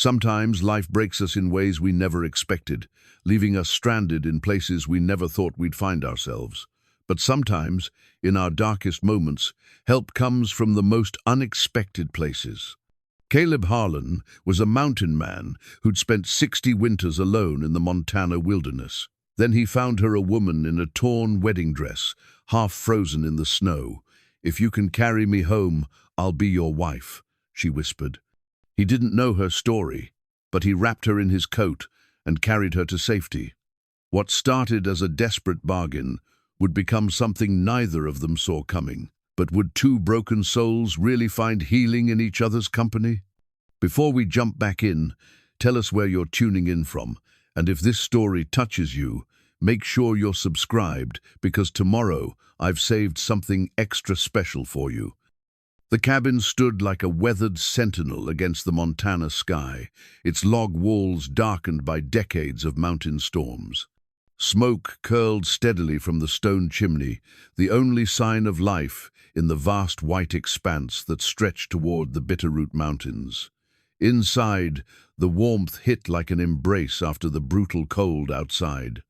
Sometimes life breaks us in ways we never expected, leaving us stranded in places we never thought we'd find ourselves. But sometimes, in our darkest moments, help comes from the most unexpected places. Caleb Harlan was a mountain man who'd spent 60 winters alone in the Montana wilderness. Then he found her a woman in a torn wedding dress, half frozen in the snow. "If you can carry me home, I'll be your wife," she whispered. He didn't know her story, but he wrapped her in his coat and carried her to safety. What started as a desperate bargain would become something neither of them saw coming. But would two broken souls really find healing in each other's company? Before we jump back in, tell us where you're tuning in from, and if this story touches you, make sure you're subscribed, because tomorrow I've saved something extra special for you. The cabin stood like a weathered sentinel against the Montana sky, its log walls darkened by decades of mountain storms. Smoke curled steadily from the stone chimney, the only sign of life in the vast white expanse that stretched toward the Bitterroot Mountains. Inside, the warmth hit like an embrace after the brutal cold outside.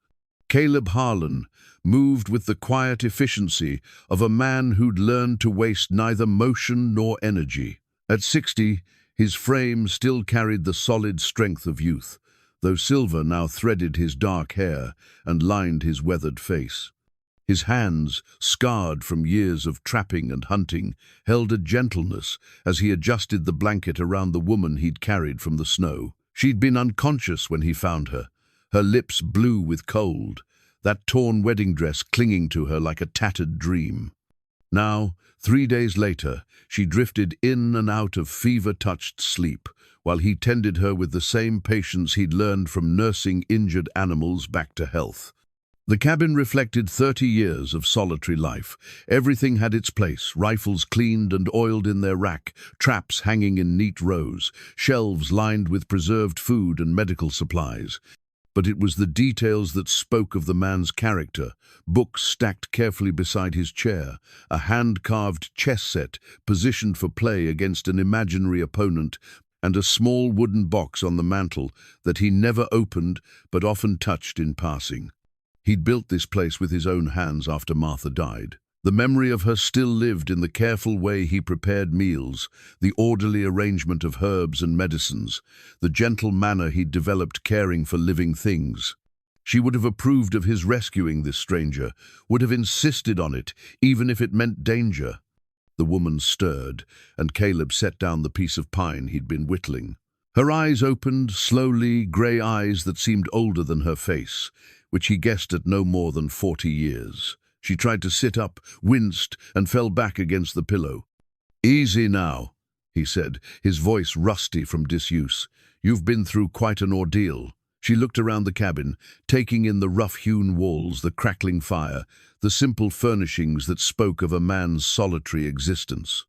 Caleb Harlan moved with the quiet efficiency of a man who'd learned to waste neither motion nor energy. At 60, his frame still carried the solid strength of youth, though silver now threaded his dark hair and lined his weathered face. His hands, scarred from years of trapping and hunting, held a gentleness as he adjusted the blanket around the woman he'd carried from the snow. She'd been unconscious when he found her, her lips blue with cold, that torn wedding dress clinging to her like a tattered dream. Now, 3 days later, she drifted in and out of fever-touched sleep, while he tended her with the same patience he'd learned from nursing injured animals back to health. The cabin reflected 30 years of solitary life. Everything had its place, rifles cleaned and oiled in their rack, traps hanging in neat rows, shelves lined with preserved food and medical supplies. But it was the details that spoke of the man's character: books stacked carefully beside his chair, a hand-carved chess set positioned for play against an imaginary opponent, and a small wooden box on the mantel that he never opened but often touched in passing. He'd built this place with his own hands after Martha died. The memory of her still lived in the careful way he prepared meals, the orderly arrangement of herbs and medicines, the gentle manner he'd developed caring for living things. She would have approved of his rescuing this stranger, would have insisted on it, even if it meant danger. The woman stirred, and Caleb set down the piece of pine he'd been whittling. Her eyes opened, slowly, grey eyes that seemed older than her face, which he guessed at no more than 40 years. She tried to sit up, winced, and fell back against the pillow. "Easy now," he said, his voice rusty from disuse. "You've been through quite an ordeal." She looked around the cabin, taking in the rough-hewn walls, the crackling fire, the simple furnishings that spoke of a man's solitary existence.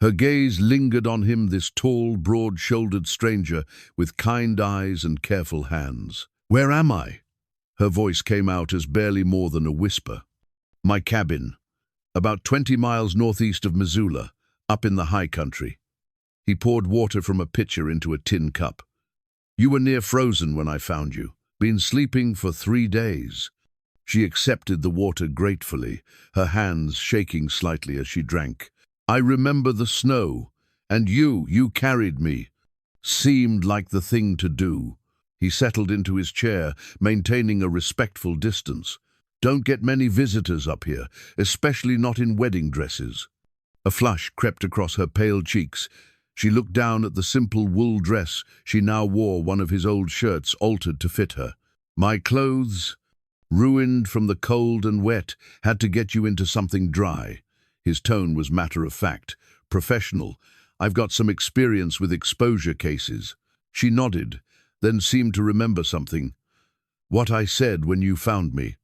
Her gaze lingered on him, this tall, broad-shouldered stranger with kind eyes and careful hands. "Where am I?" Her voice came out as barely more than a whisper. "My cabin, about 20 miles northeast of Missoula, up in the high country." He poured water from a pitcher into a tin cup. "You were near frozen when I found you. Been sleeping for 3 days." She accepted the water gratefully, her hands shaking slightly as she drank. "I remember the snow, and you carried me. Seemed like the thing to do." He settled into his chair, maintaining a respectful distance. "Don't get many visitors up here, especially not in wedding dresses." A flush crept across her pale cheeks. She looked down at the simple wool dress she now wore, one of his old shirts altered to fit her. "My clothes, ruined from the cold and wet, had to get you into something dry." His tone was matter-of-fact, professional. "I've got some experience with exposure cases." She nodded, then seemed to remember something. "What I said when you found me.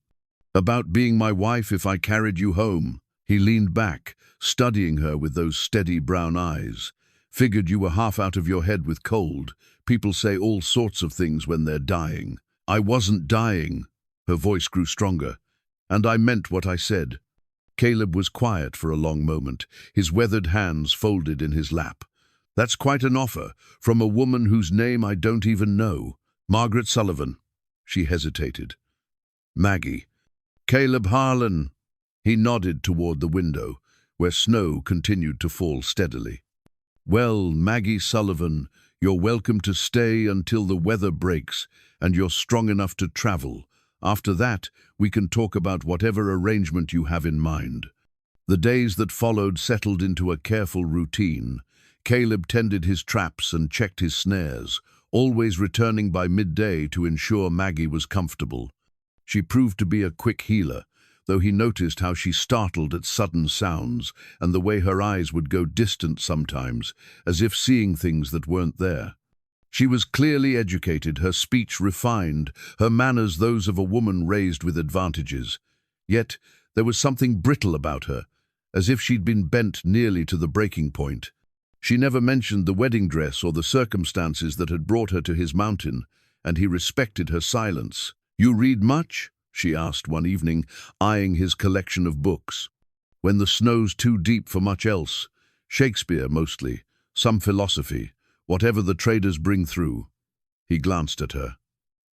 About being my wife if I carried you home." He leaned back, studying her with those steady brown eyes. "Figured you were half out of your head with cold. People say all sorts of things when they're dying." "I wasn't dying." Her voice grew stronger. "And I meant what I said." Caleb was quiet for a long moment, his weathered hands folded in his lap. That's quite an offer, from a woman whose name I don't even know. Margaret Sullivan. She hesitated. Maggie. Caleb Harlan. He nodded toward the window, where snow continued to fall steadily. Well, Maggie Sullivan, you're welcome to stay until the weather breaks and you're strong enough to travel. After that, we can talk about whatever arrangement you have in mind. The days that followed settled into a careful routine. Caleb tended his traps and checked his snares, always returning by midday to ensure Maggie was comfortable. She proved to be a quick healer, though he noticed how she startled at sudden sounds and the way her eyes would go distant sometimes, as if seeing things that weren't there. She was clearly educated, her speech refined, her manners those of a woman raised with advantages. Yet there was something brittle about her, as if she'd been bent nearly to the breaking point. She never mentioned the wedding dress or the circumstances that had brought her to his mountain, and he respected her silence. "You read much?" she asked one evening, eyeing his collection of books. "When the snow's too deep for much else. Shakespeare, mostly. Some philosophy. Whatever the traders bring through." He glanced at her.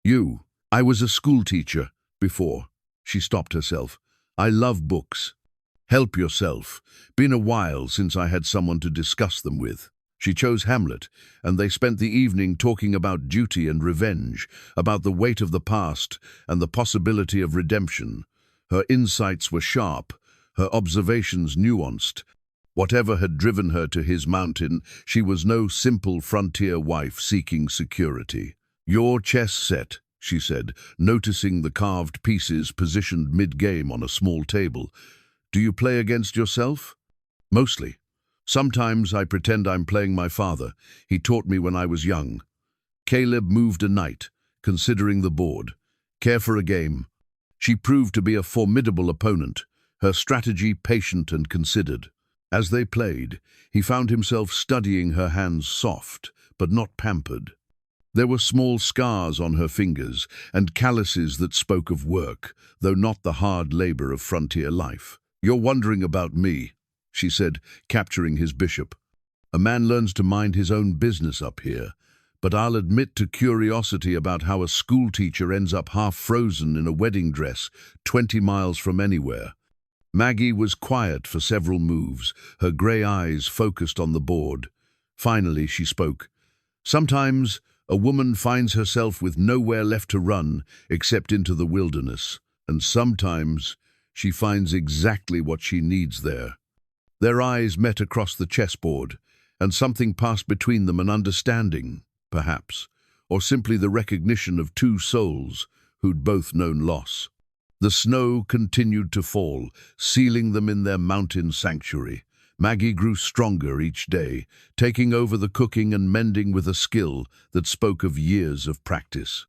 "You. I was a schoolteacher before." She stopped herself. "I love books." "Help yourself. Been a while since I had someone to discuss them with." She chose Hamlet, and they spent the evening talking about duty and revenge, about the weight of the past and the possibility of redemption. Her insights were sharp, her observations nuanced. Whatever had driven her to his mountain, she was no simple frontier wife seeking security. "Your chess set," she said, noticing the carved pieces positioned mid-game on a small table. "Do you play against yourself?" "Mostly. Sometimes I pretend I'm playing my father. He taught me when I was young." Caleb moved a knight, considering the board. "Care for a game?" She proved to be a formidable opponent, her strategy patient and considered. As they played, he found himself studying her hands soft, but not pampered. There were small scars on her fingers and calluses that spoke of work, though not the hard labor of frontier life. "You're wondering about me," she said, capturing his bishop. "A man learns to mind his own business up here, but I'll admit to curiosity about how a schoolteacher ends up half frozen in a wedding dress 20 miles from anywhere." Maggie was quiet for several moves, her grey eyes focused on the board. Finally, she spoke. "Sometimes a woman finds herself with nowhere left to run except into the wilderness, and sometimes she finds exactly what she needs there." Their eyes met across the chessboard, and something passed between them, an understanding, perhaps, or simply the recognition of two souls who'd both known loss. The snow continued to fall, sealing them in their mountain sanctuary. Maggie grew stronger each day, taking over the cooking and mending with a skill that spoke of years of practice.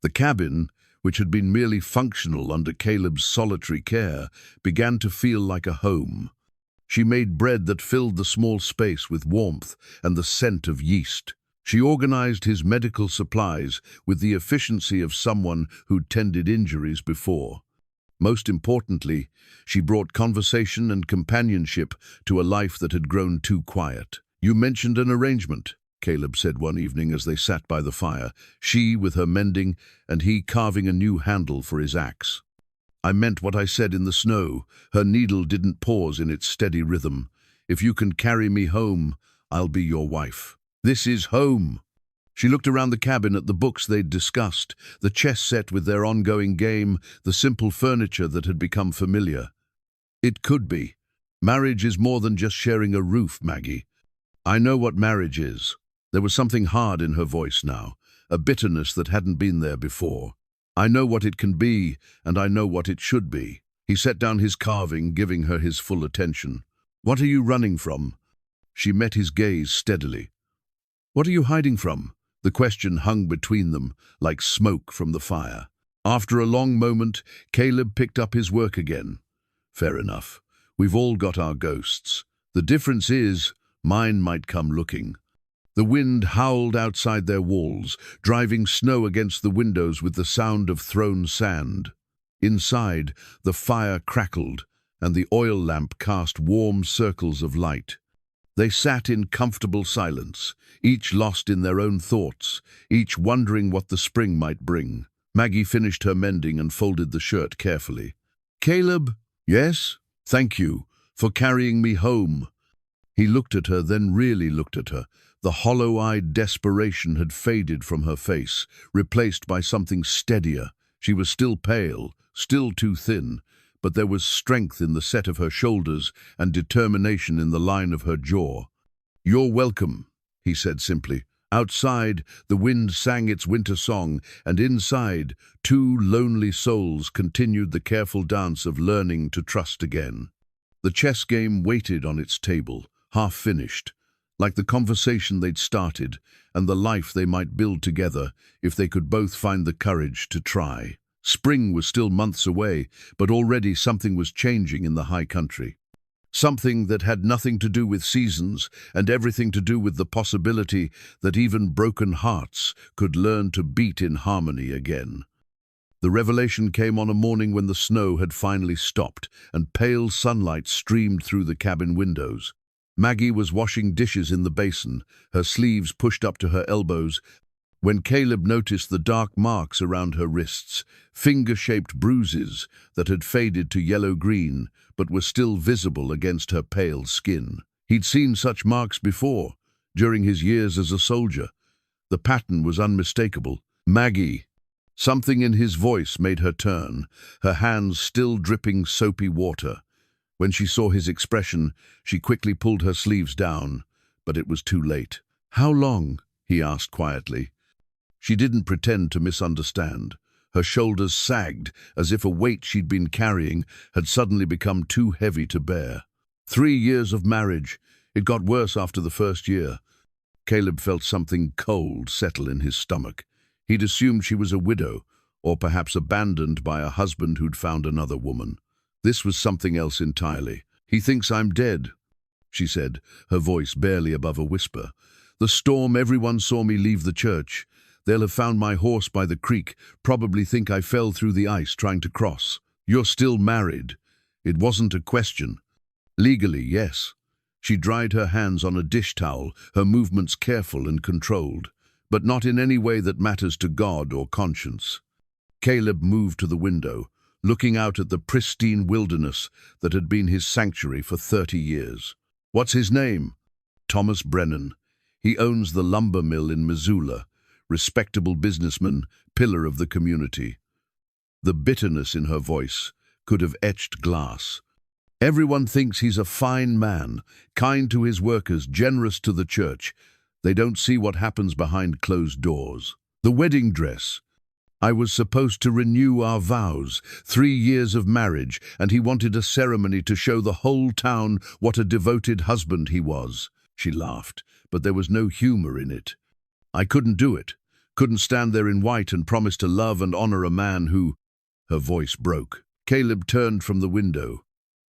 The cabin, which had been merely functional under Caleb's solitary care, began to feel like a home. She made bread that filled the small space with warmth and the scent of yeast. She organized his medical supplies with the efficiency of someone who'd tended injuries before. Most importantly, she brought conversation and companionship to a life that had grown too quiet. "You mentioned an arrangement," Caleb said one evening as they sat by the fire, she with her mending and he carving a new handle for his axe. "I meant what I said in the snow." Her needle didn't pause in its steady rhythm. "If you can carry me home, I'll be your wife." "This is home." She looked around the cabin at the books they'd discussed, the chess set with their ongoing game, the simple furniture that had become familiar. "It could be. Marriage is more than just sharing a roof, Maggie." "I know what marriage is." There was something hard in her voice now, a bitterness that hadn't been there before. "I know what it can be, and I know what it should be." He set down his carving, giving her his full attention. "What are you running from?" She met his gaze steadily. "What are you hiding from?" The question hung between them, like smoke from the fire. After a long moment, Caleb picked up his work again. "Fair enough. We've all got our ghosts. The difference is, mine might come looking." The wind howled outside their walls, driving snow against the windows with the sound of thrown sand. Inside, the fire crackled, and the oil lamp cast warm circles of light. They sat in comfortable silence, each lost in their own thoughts, each wondering what the spring might bring. Maggie finished her mending and folded the shirt carefully. "Caleb?" "Yes?" "Thank you for carrying me home." He looked at her, then really looked at her. The hollow-eyed desperation had faded from her face, replaced by something steadier. She was still pale, still too thin, but there was strength in the set of her shoulders and determination in the line of her jaw. "You're welcome," he said simply. Outside, the wind sang its winter song, and inside, two lonely souls continued the careful dance of learning to trust again. The chess game waited on its table, half finished, like the conversation they'd started and the life they might build together if they could both find the courage to try. Spring was still months away, but already something was changing in the high country. Something that had nothing to do with seasons and everything to do with the possibility that even broken hearts could learn to beat in harmony again. The revelation came on a morning when the snow had finally stopped and pale sunlight streamed through the cabin windows. Maggie was washing dishes in the basin, her sleeves pushed up to her elbows, when Caleb noticed the dark marks around her wrists, finger-shaped bruises that had faded to yellow-green but were still visible against her pale skin. He'd seen such marks before, during his years as a soldier. The pattern was unmistakable. "Maggie!" Something in his voice made her turn, her hands still dripping soapy water. When she saw his expression, she quickly pulled her sleeves down, but it was too late. "How long?" he asked quietly. She didn't pretend to misunderstand. Her shoulders sagged, as if a weight she'd been carrying had suddenly become too heavy to bear. 3 years of marriage. It got worse after the first year. Caleb felt something cold settle in his stomach. He'd assumed she was a widow, or perhaps abandoned by a husband who'd found another woman. This was something else entirely. "He thinks I'm dead," she said, her voice barely above a whisper. "The storm, everyone saw me leave the church. They'll have found my horse by the creek, probably think I fell through the ice trying to cross. You're still married." It wasn't a question. "Legally, yes." She dried her hands on a dish towel, her movements careful and controlled, but not in any way that matters to God or conscience. Caleb moved to the window, looking out at the pristine wilderness that had been his sanctuary for 30 years. "What's his name?" "Thomas Brennan. He owns the lumber mill in Missoula. Respectable businessman, pillar of the community." The bitterness in her voice could have etched glass. "Everyone thinks he's a fine man, kind to his workers, generous to the church. They don't see what happens behind closed doors. The wedding dress. I was supposed to renew our vows, 3 years of marriage, and he wanted a ceremony to show the whole town what a devoted husband he was." She laughed, but there was no humor in it. "I couldn't do it. Couldn't stand there in white and promise to love and honor a man who—" Her voice broke. Caleb turned from the window.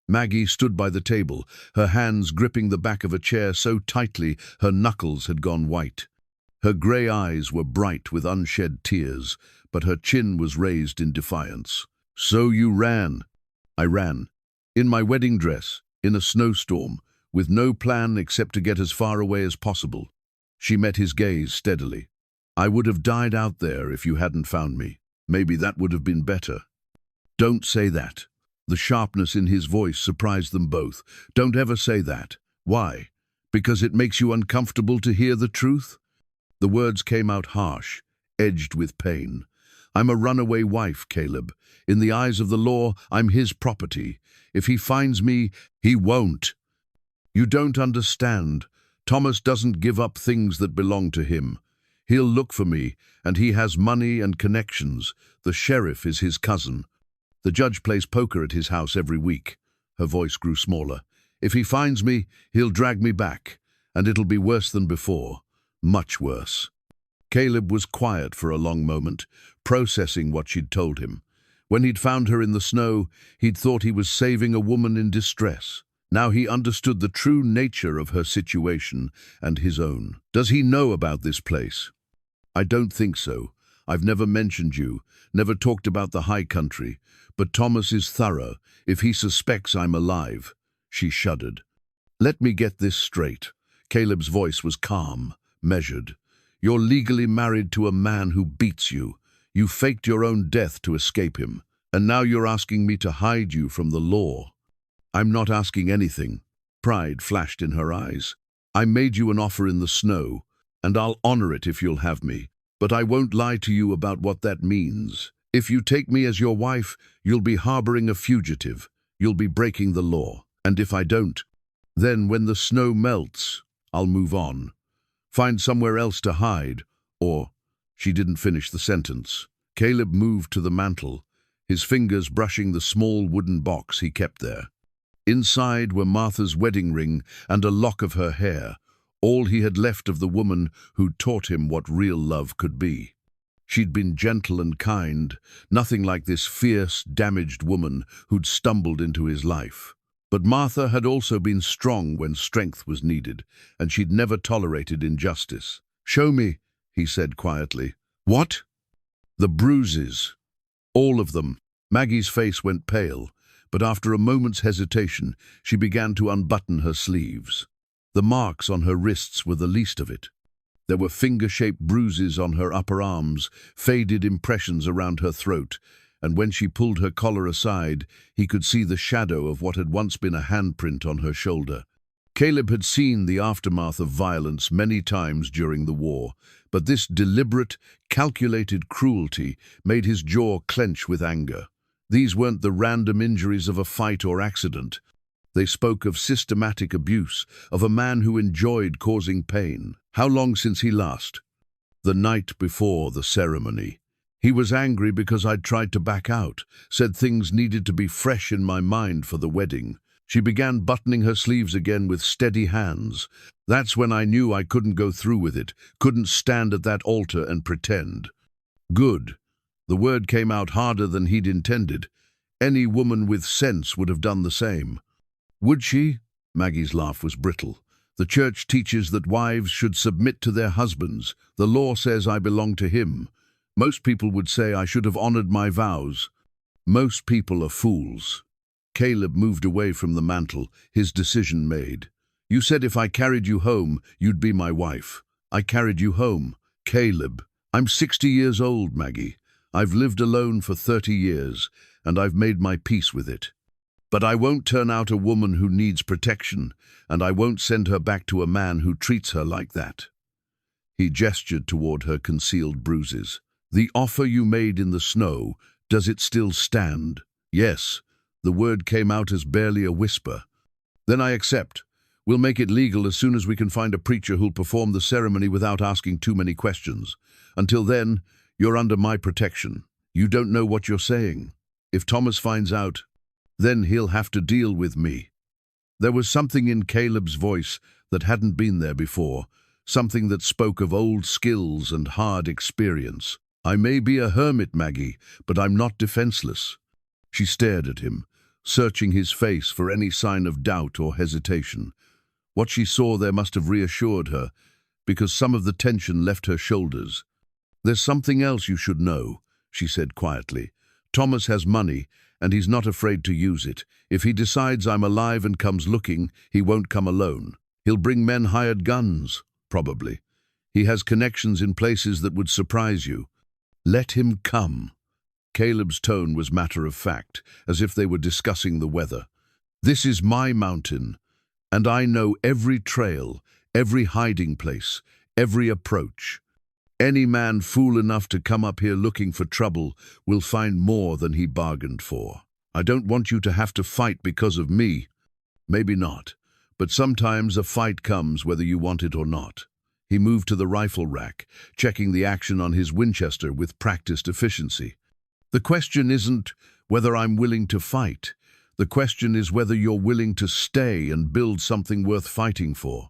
Maggie stood by the table, her hands gripping the back of a chair so tightly her knuckles had gone white. Her grey eyes were bright with unshed tears, but her chin was raised in defiance. "So you ran?" "I ran. In my wedding dress, in a snowstorm, with no plan except to get as far away as possible." She met his gaze steadily. "I would have died out there if you hadn't found me. Maybe that would have been better." "Don't say that." The sharpness in his voice surprised them both. "Don't ever say that." "Why? Because it makes you uncomfortable to hear the truth?" The words came out harsh, edged with pain. "I'm a runaway wife, Caleb. In the eyes of the law, I'm his property. If he finds me, he won't." "You don't understand. Thomas doesn't give up things that belong to him. He'll look for me, and he has money and connections. The sheriff is his cousin. The judge plays poker at his house every week." Her voice grew smaller. "If he finds me, he'll drag me back, and it'll be worse than before. Much worse." Caleb was quiet for a long moment, processing what she'd told him. When he'd found her in the snow, he'd thought he was saving a woman in distress. Now he understood the true nature of her situation and his own. "Does he know about this place?" "I don't think so. I've never mentioned you, never talked about the high country. But Thomas is thorough, if he suspects I'm alive." She shuddered. Let me get this straight. Caleb's voice was calm, measured. You're legally married to a man who beats you. You faked your own death to escape him. And now you're asking me to hide you from the law. I'm not asking anything. Pride flashed in her eyes. I made you an offer in the snow, and I'll honor it if you'll have me. But I won't lie to you about what that means. If you take me as your wife, you'll be harboring a fugitive. You'll be breaking the law. And if I don't, then when the snow melts, I'll move on. Find somewhere else to hide, or... She didn't finish the sentence. Caleb moved to the mantel, his fingers brushing the small wooden box he kept there. Inside were Martha's wedding ring and a lock of her hair, all he had left of the woman who'd taught him what real love could be. She'd been gentle and kind, nothing like this fierce, damaged woman who'd stumbled into his life. But Martha had also been strong when strength was needed, and she'd never tolerated injustice. "Show me," he said quietly. "What?" "The bruises. All of them." Maggie's face went pale, but after a moment's hesitation, she began to unbutton her sleeves. The marks on her wrists were the least of it. There were finger-shaped bruises on her upper arms, faded impressions around her throat, and when she pulled her collar aside, he could see the shadow of what had once been a handprint on her shoulder. Caleb had seen the aftermath of violence many times during the war, but this deliberate, calculated cruelty made his jaw clench with anger. These weren't the random injuries of a fight or accident. They spoke of systematic abuse, of a man who enjoyed causing pain. How long since he last? The night before the ceremony. He was angry because I'd tried to back out, said things needed to be fresh in my mind for the wedding. She began buttoning her sleeves again with steady hands. That's when I knew I couldn't go through with it, couldn't stand at that altar and pretend. Good. The word came out harder than he'd intended. Any woman with sense would have done the same. Would she? Maggie's laugh was brittle. The church teaches that wives should submit to their husbands. The law says I belong to him. Most people would say I should have honored my vows. Most people are fools. Caleb moved away from the mantel, his decision made. You said if I carried you home, you'd be my wife. I carried you home. Caleb, I'm 60 years old, Maggie. I've lived alone for 30 years, and I've made my peace with it. But I won't turn out a woman who needs protection, and I won't send her back to a man who treats her like that. He gestured toward her concealed bruises. The offer you made in the snow, does it still stand? Yes. The word came out as barely a whisper. Then I accept. We'll make it legal as soon as we can find a preacher who'll perform the ceremony without asking too many questions. Until then, you're under my protection. You don't know what you're saying. If Thomas finds out, then he'll have to deal with me. There was something in Caleb's voice that hadn't been there before, something that spoke of old skills and hard experience. I may be a hermit, Maggie, but I'm not defenseless. She stared at him, searching his face for any sign of doubt or hesitation. What she saw there must have reassured her, because some of the tension left her shoulders. There's something else you should know, she said quietly. Thomas has money, and he's not afraid to use it. If he decides I'm alive and comes looking, he won't come alone. He'll bring men hired guns, probably. He has connections in places that would surprise you. Let him come. Caleb's tone was matter-of-fact, as if they were discussing the weather. This is my mountain, and I know every trail, every hiding place, every approach. Any man fool enough to come up here looking for trouble will find more than he bargained for. I don't want you to have to fight because of me. Maybe not, but sometimes a fight comes whether you want it or not. He moved to the rifle rack, checking the action on his Winchester with practiced efficiency. The question isn't whether I'm willing to fight. The question is whether you're willing to stay and build something worth fighting for.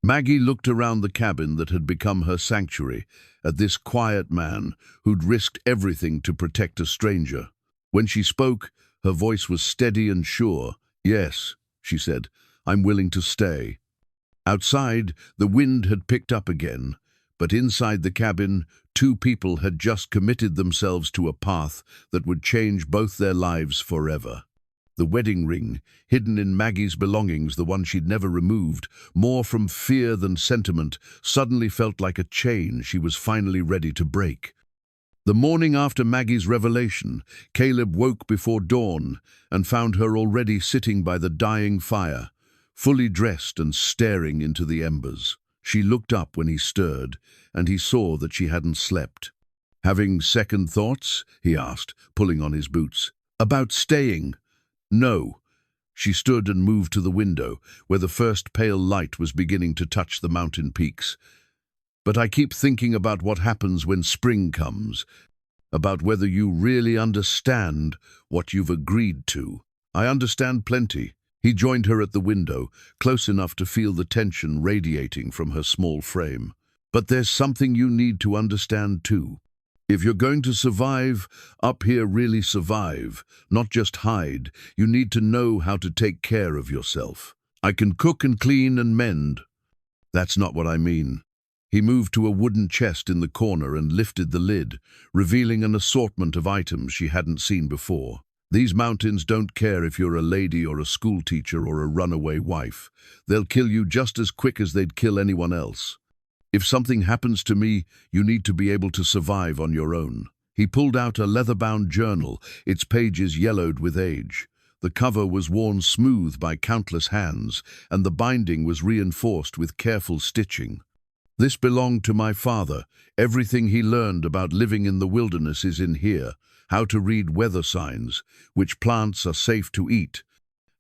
Maggie looked around the cabin that had become her sanctuary at this quiet man who'd risked everything to protect a stranger. When she spoke, her voice was steady and sure. Yes, she said, I'm willing to stay. Outside, the wind had picked up again, but inside the cabin, two people had just committed themselves to a path that would change both their lives forever. The wedding ring, hidden in Maggie's belongings, the one she'd never removed, more from fear than sentiment, suddenly felt like a chain she was finally ready to break. The morning after Maggie's revelation, Caleb woke before dawn and found her already sitting by the dying fire, fully dressed and staring into the embers. She looked up when he stirred, and he saw that she hadn't slept. "Having second thoughts?" he asked, pulling on his boots. "About staying?" "No." She stood and moved to the window, where the first pale light was beginning to touch the mountain peaks. "But I keep thinking about what happens when spring comes, about whether you really understand what you've agreed to." "I understand plenty." He joined her at the window, close enough to feel the tension radiating from her small frame. "But there's something you need to understand too. If you're going to survive up here, really survive, not just hide, you need to know how to take care of yourself. I can cook and clean and mend." "That's not what I mean." He moved to a wooden chest in the corner and lifted the lid, revealing an assortment of items she hadn't seen before. "These mountains don't care if you're a lady or a schoolteacher or a runaway wife. They'll kill you just as quick as they'd kill anyone else. If something happens to me, you need to be able to survive on your own." He pulled out a leather-bound journal, its pages yellowed with age. The cover was worn smooth by countless hands, and the binding was reinforced with careful stitching. "This belonged to my father. Everything he learned about living in the wilderness is in here. How to read weather signs, which plants are safe to eat,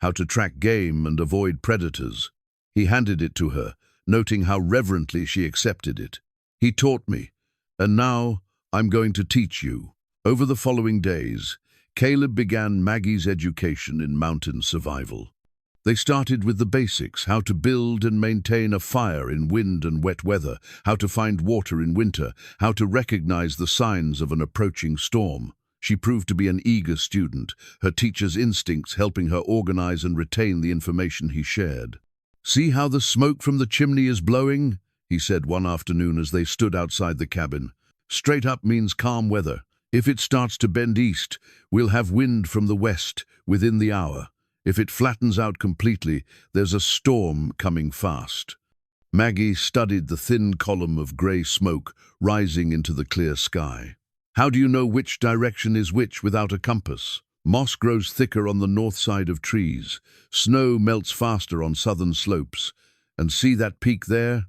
how to track game and avoid predators." He handed it to her, noting how reverently she accepted it. "He taught me, and now I'm going to teach you." Over the following days, Caleb began Maggie's education in mountain survival. They started with the basics: how to build and maintain a fire in wind and wet weather, how to find water in winter, how to recognize the signs of an approaching storm. She proved to be an eager student, her teacher's instincts helping her organize and retain the information he shared. "See how the smoke from the chimney is blowing?" he said one afternoon as they stood outside the cabin. "Straight up means calm weather. If it starts to bend east, we'll have wind from the west within the hour. If it flattens out completely, there's a storm coming fast." Maggie studied the thin column of grey smoke rising into the clear sky. "How do you know which direction is which without a compass? Moss grows thicker on the north side of trees. Snow melts faster on southern slopes. And see that peak there?"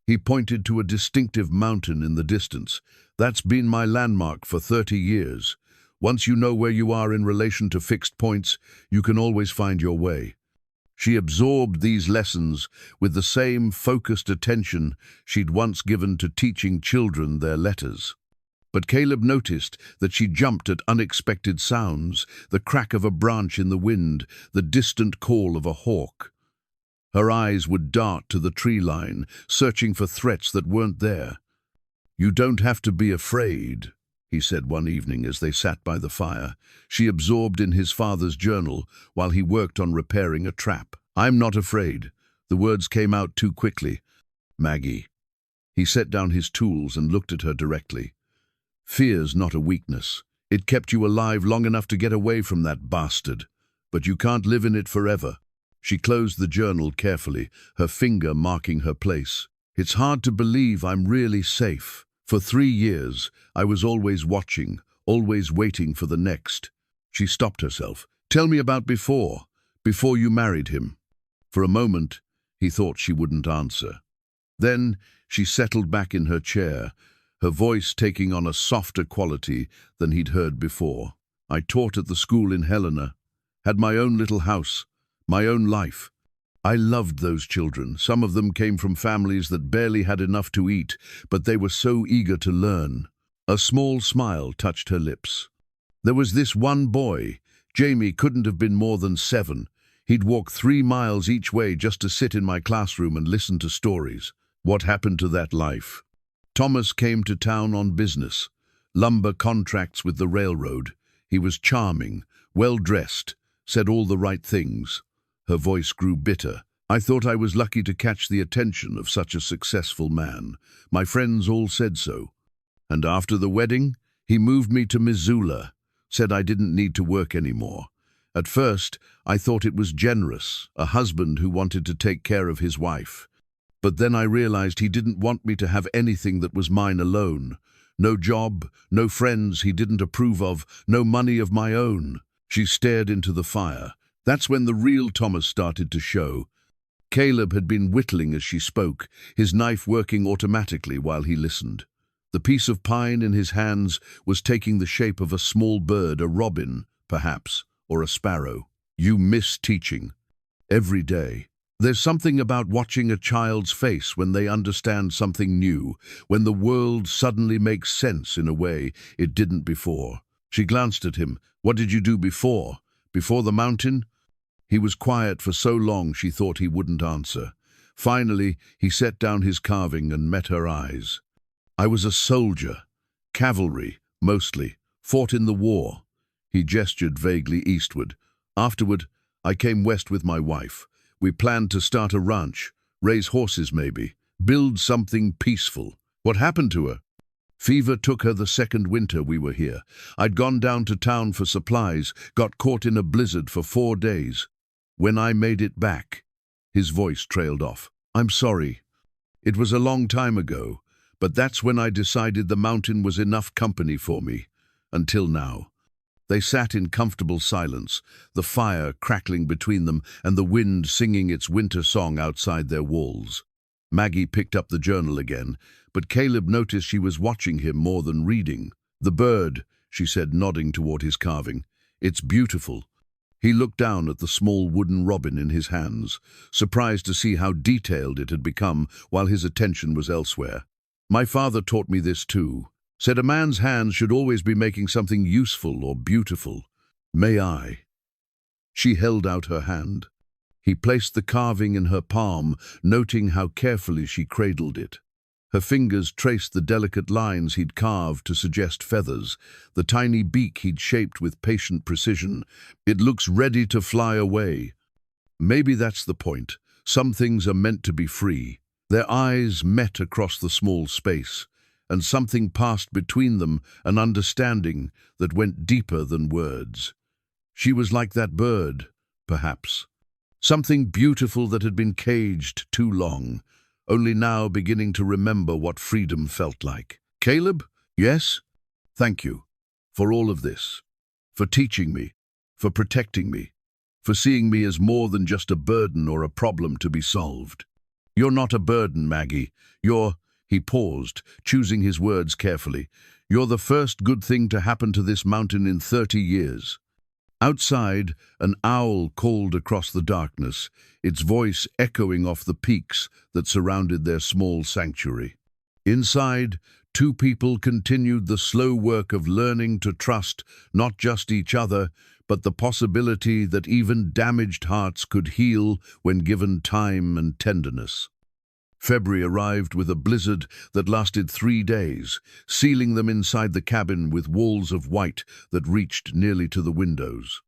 He pointed to a distinctive mountain in the distance. "That's been my landmark for 30 years. Once you know where you are in relation to fixed points, you can always find your way." She absorbed these lessons with the same focused attention she'd once given to teaching children their letters. But Caleb noticed that she jumped at unexpected sounds, the crack of a branch in the wind, the distant call of a hawk. Her eyes would dart to the tree line, searching for threats that weren't there. "You don't have to be afraid," he said one evening as they sat by the fire. She absorbed in his father's journal while he worked on repairing a trap. "I'm not afraid." The words came out too quickly. "Maggie." He set down his tools and looked at her directly. "Fear's not a weakness. It kept you alive long enough to get away from that bastard. But you can't live in it forever." She closed the journal carefully, her finger marking her place. "It's hard to believe I'm really safe. For 3 years, I was always watching, always waiting for the next." She stopped herself. "Tell me about before you married him." For a moment, he thought she wouldn't answer. Then she settled back in her chair, her voice taking on a softer quality than he'd heard before. "I taught at the school in Helena, had my own little house, my own life. I loved those children. Some of them came from families that barely had enough to eat, but they were so eager to learn." A small smile touched her lips. "There was this one boy. Jamie couldn't have been more than 7. He'd walk 3 miles each way just to sit in my classroom and listen to stories." "What happened to that life?" "Thomas came to town on business. Lumber contracts with the railroad. He was charming, well-dressed, said all the right things." Her voice grew bitter. "I thought I was lucky to catch the attention of such a successful man. My friends all said so. And after the wedding, he moved me to Missoula, said I didn't need to work anymore. At first, I thought it was generous, a husband who wanted to take care of his wife. But then I realized he didn't want me to have anything that was mine alone. No job, no friends he didn't approve of, no money of my own. She stared into the fire. That's when the real Thomas started to show. Caleb had been whittling as she spoke, his knife working automatically while he listened. The piece of pine in his hands was taking the shape of a small bird, a robin, perhaps, or a sparrow. You miss teaching. Every day. There's something about watching a child's face when they understand something new, when the world suddenly makes sense in a way it didn't before. She glanced at him. What did you do before? Before the mountain? He was quiet for so long she thought he wouldn't answer. Finally, he set down his carving and met her eyes. I was a soldier. Cavalry, mostly. Fought in the war. He gestured vaguely eastward. Afterward, I came west with my wife. We planned to start a ranch, raise horses maybe, build something peaceful. What happened to her? Fever took her the second winter we were here. I'd gone down to town for supplies, got caught in a blizzard for 4 days. When I made it back, his voice trailed off. I'm sorry. It was a long time ago, but that's when I decided the mountain was enough company for me. Until now. They sat in comfortable silence, the fire crackling between them and the wind singing its winter song outside their walls. Maggie picked up the journal again, but Caleb noticed she was watching him more than reading. The bird, she said, nodding toward his carving. It's beautiful. He looked down at the small wooden robin in his hands, surprised to see how detailed it had become while his attention was elsewhere. My father taught me this too. Said a man's hands should always be making something useful or beautiful. May I? She held out her hand. He placed the carving in her palm, noting how carefully she cradled it. Her fingers traced the delicate lines he'd carved to suggest feathers, the tiny beak he'd shaped with patient precision. It looks ready to fly away. Maybe that's the point. Some things are meant to be free. Their eyes met across the small space, and something passed between them, an understanding that went deeper than words. She was like that bird, perhaps. Something beautiful that had been caged too long, only now beginning to remember what freedom felt like. Caleb? Yes? Thank you. For all of this. For teaching me. For protecting me. For seeing me as more than just a burden or a problem to be solved. You're not a burden, Maggie. You're... He paused, choosing his words carefully. You're the first good thing to happen to this mountain in 30 years. Outside, an owl called across the darkness, its voice echoing off the peaks that surrounded their small sanctuary. Inside, 2 people continued the slow work of learning to trust not just each other, but the possibility that even damaged hearts could heal when given time and tenderness. February arrived with a blizzard that lasted 3 days, sealing them inside the cabin with walls of white that reached nearly to the windows.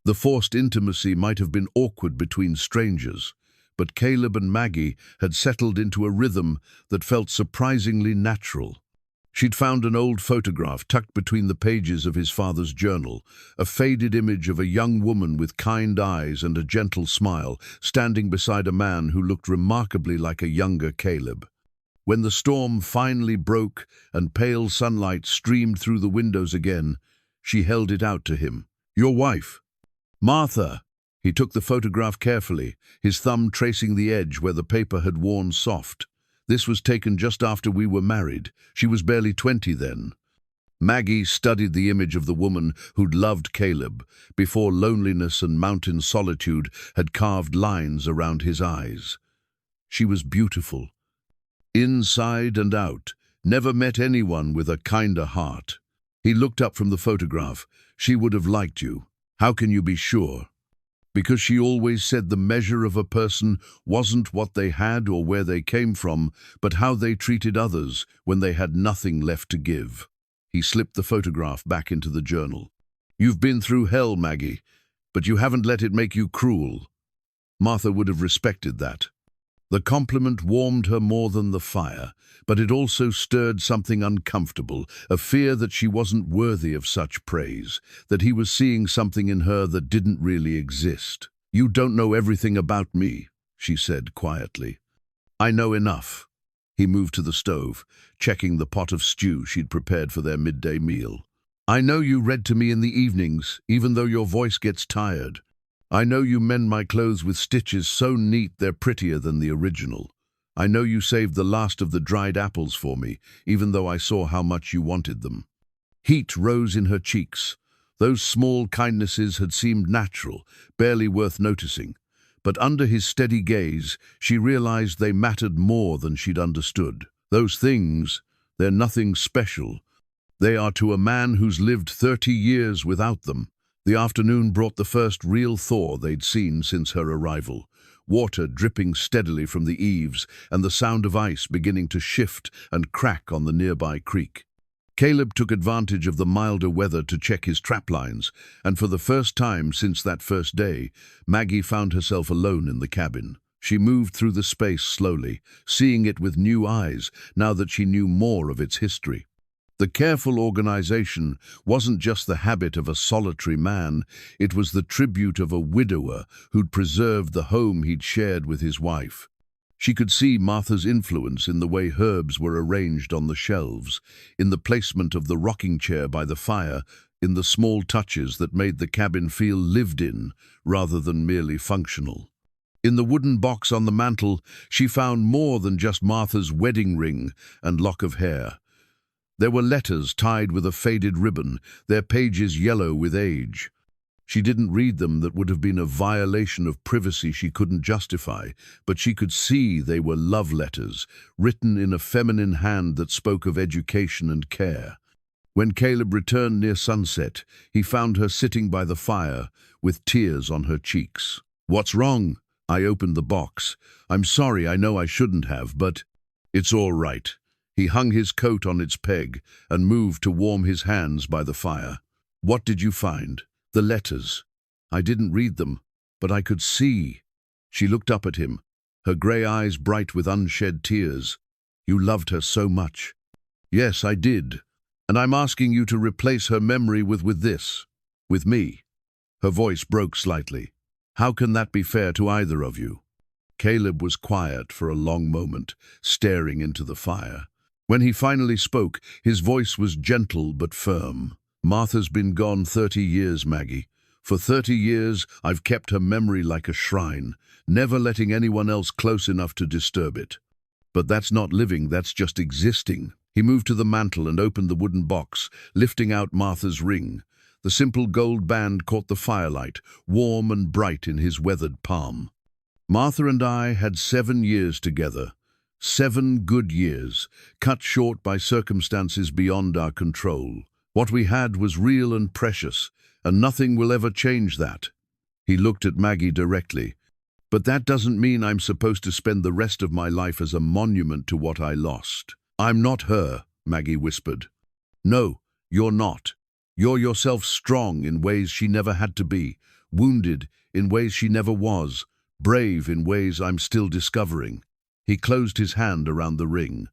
The forced intimacy might have been awkward between strangers, but Caleb and Maggie had settled into a rhythm that felt surprisingly natural. She'd found an old photograph tucked between the pages of his father's journal, a faded image of a young woman with kind eyes and a gentle smile, standing beside a man who looked remarkably like a younger Caleb. When the storm finally broke and pale sunlight streamed through the windows again, she held it out to him. Your wife. Martha. He took the photograph carefully, his thumb tracing the edge where the paper had worn soft. This was taken just after we were married. She was barely 20 then. Maggie studied the image of the woman who'd loved Caleb, before loneliness and mountain solitude had carved lines around his eyes. She was beautiful. Inside and out, never met anyone with a kinder heart. He looked up from the photograph. She would have liked you. How can you be sure? Because she always said the measure of a person wasn't what they had or where they came from, but how they treated others when they had nothing left to give. He slipped the photograph back into the journal. You've been through hell, Maggie, but you haven't let it make you cruel. Martha would have respected that. The compliment warmed her more than the fire, but it also stirred something uncomfortable, a fear that she wasn't worthy of such praise, that he was seeing something in her that didn't really exist. "You don't know everything about me," she said quietly. "I know enough." He moved to the stove, checking the pot of stew she'd prepared for their midday meal. "I know you read to me in the evenings, even though your voice gets tired. I know you mend my clothes with stitches so neat they're prettier than the original. I know you saved the last of the dried apples for me, even though I saw how much you wanted them." Heat rose in her cheeks. Those small kindnesses had seemed natural, barely worth noticing. But under his steady gaze, she realized they mattered more than she'd understood. Those things, they're nothing special. They are to a man who's lived 30 years without them. The afternoon brought the first real thaw they'd seen since her arrival. Water dripping steadily from the eaves and the sound of ice beginning to shift and crack on the nearby creek. Caleb took advantage of the milder weather to check his traplines, and for the first time since that first day, Maggie found herself alone in the cabin. She moved through the space slowly, seeing it with new eyes now that she knew more of its history. The careful organization wasn't just the habit of a solitary man, it was the tribute of a widower who'd preserved the home he'd shared with his wife. She could see Martha's influence in the way herbs were arranged on the shelves, in the placement of the rocking chair by the fire, in the small touches that made the cabin feel lived in rather than merely functional. In the wooden box on the mantel, she found more than just Martha's wedding ring and lock of hair. There were letters tied with a faded ribbon, their pages yellow with age. She didn't read them, that would have been a violation of privacy she couldn't justify, but she could see they were love letters, written in a feminine hand that spoke of education and care. When Caleb returned near sunset, he found her sitting by the fire, with tears on her cheeks. "What's wrong?" I opened the box. "I'm sorry, I know I shouldn't have, but—" "It's all right." He hung his coat on its peg and moved to warm his hands by the fire. "What did you find?" "The letters. I didn't read them, but I could see." She looked up at him, her grey eyes bright with unshed tears. "You loved her so much." "Yes, I did. And I'm asking you to replace her memory with this. With me." Her voice broke slightly. "How can that be fair to either of you?" Caleb was quiet for a long moment, staring into the fire. When he finally spoke, his voice was gentle but firm. "Martha's been gone 30 years, Maggie. For 30 years, I've kept her memory like a shrine, never letting anyone else close enough to disturb it. But that's not living, that's just existing." He moved to the mantel and opened the wooden box, lifting out Martha's ring. The simple gold band caught the firelight, warm and bright in his weathered palm. "Martha and I had 7 years together. 7 good years, cut short by circumstances beyond our control. What we had was real and precious, and nothing will ever change that." He looked at Maggie directly. "But that doesn't mean I'm supposed to spend the rest of my life as a monument to what I lost." "I'm not her," Maggie whispered. "No, you're not. You're yourself, strong in ways she never had to be, wounded in ways she never was, brave in ways I'm still discovering." He closed his hand around the ring.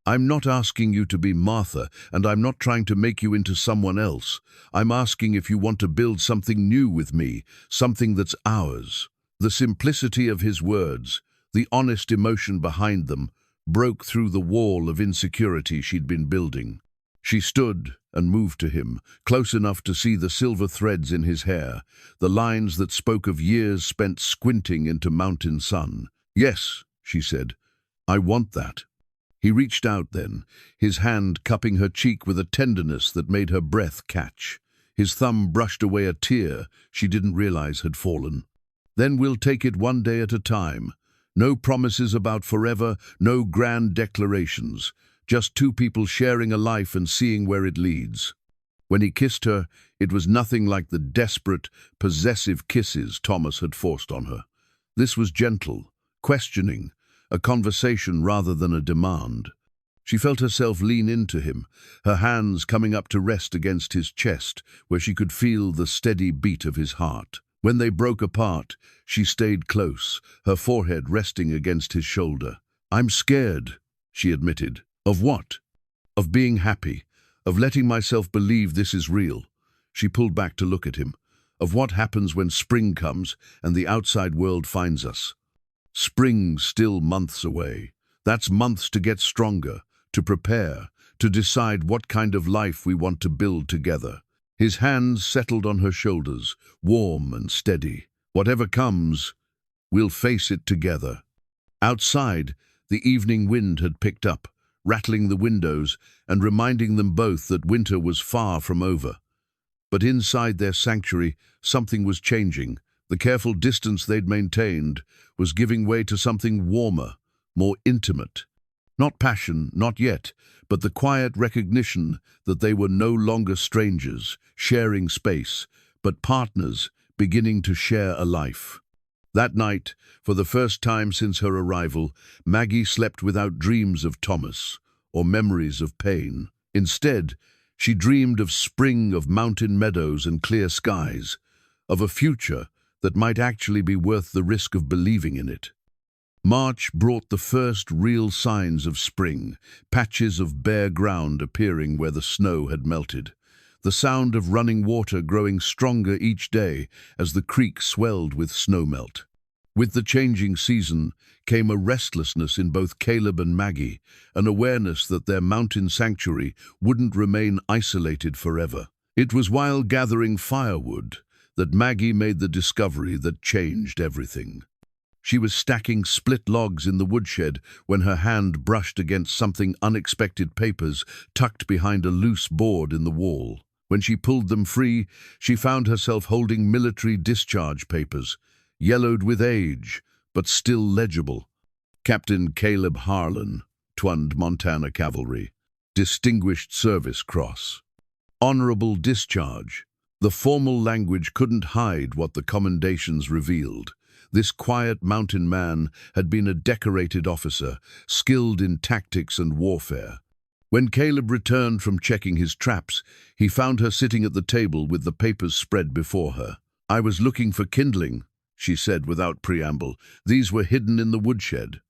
"I'm not asking you to be Martha, and I'm not trying to make you into someone else. I'm asking if you want to build something new with me, something that's ours." The simplicity of his words, the honest emotion behind them, broke through the wall of insecurity she'd been building. She stood and moved to him, close enough to see the silver threads in his hair, the lines that spoke of years spent squinting into mountain sun. "Yes," she said, "I want that." He reached out then, his hand cupping her cheek with a tenderness that made her breath catch. His thumb brushed away a tear she didn't realize had fallen. "Then we'll take it one day at a time. No promises about forever, no grand declarations. Just 2 people sharing a life and seeing where it leads." When he kissed her, it was nothing like the desperate, possessive kisses Thomas had forced on her. This was gentle, questioning, a conversation rather than a demand. She felt herself lean into him, her hands coming up to rest against his chest, where she could feel the steady beat of his heart. When they broke apart, she stayed close, her forehead resting against his shoulder. "I'm scared," she admitted. "Of what?" "Of being happy, of letting myself believe this is real." She pulled back to look at him. "Of what happens when spring comes and the outside world finds us." Spring's still months away. That's months to get stronger, to prepare, to decide what kind of life we want to build together. His hands settled on her shoulders, warm and steady. "Whatever comes, we'll face it together." Outside, the evening wind had picked up, rattling the windows and reminding them both that winter was far from over. But inside their sanctuary, something was changing. The careful distance they'd maintained was giving way to something warmer, more intimate. Not passion, not yet, but the quiet recognition that they were no longer strangers, sharing space, but partners beginning to share a life. That night, for the first time since her arrival, Maggie slept without dreams of Thomas or memories of pain. Instead, she dreamed of spring, of mountain meadows and clear skies, of a future that might actually be worth the risk of believing in it. March brought the first real signs of spring, patches of bare ground appearing where the snow had melted, the sound of running water growing stronger each day as the creek swelled with snowmelt. With the changing season came a restlessness in both Caleb and Maggie, an awareness that their mountain sanctuary wouldn't remain isolated forever. It was while gathering firewood that Maggie made the discovery that changed everything. She was stacking split logs in the woodshed when her hand brushed against something unexpected: papers tucked behind a loose board in the wall. When she pulled them free, she found herself holding military discharge papers, yellowed with age, but still legible. Captain Caleb Harlan, Twund, Montana Cavalry. Distinguished Service Cross. Honorable discharge. The formal language couldn't hide what the commendations revealed. This quiet mountain man had been a decorated officer, skilled in tactics and warfare. When Caleb returned from checking his traps, he found her sitting at the table with the papers spread before her. "I was looking for kindling," she said without preamble. "These were hidden in the woodshed."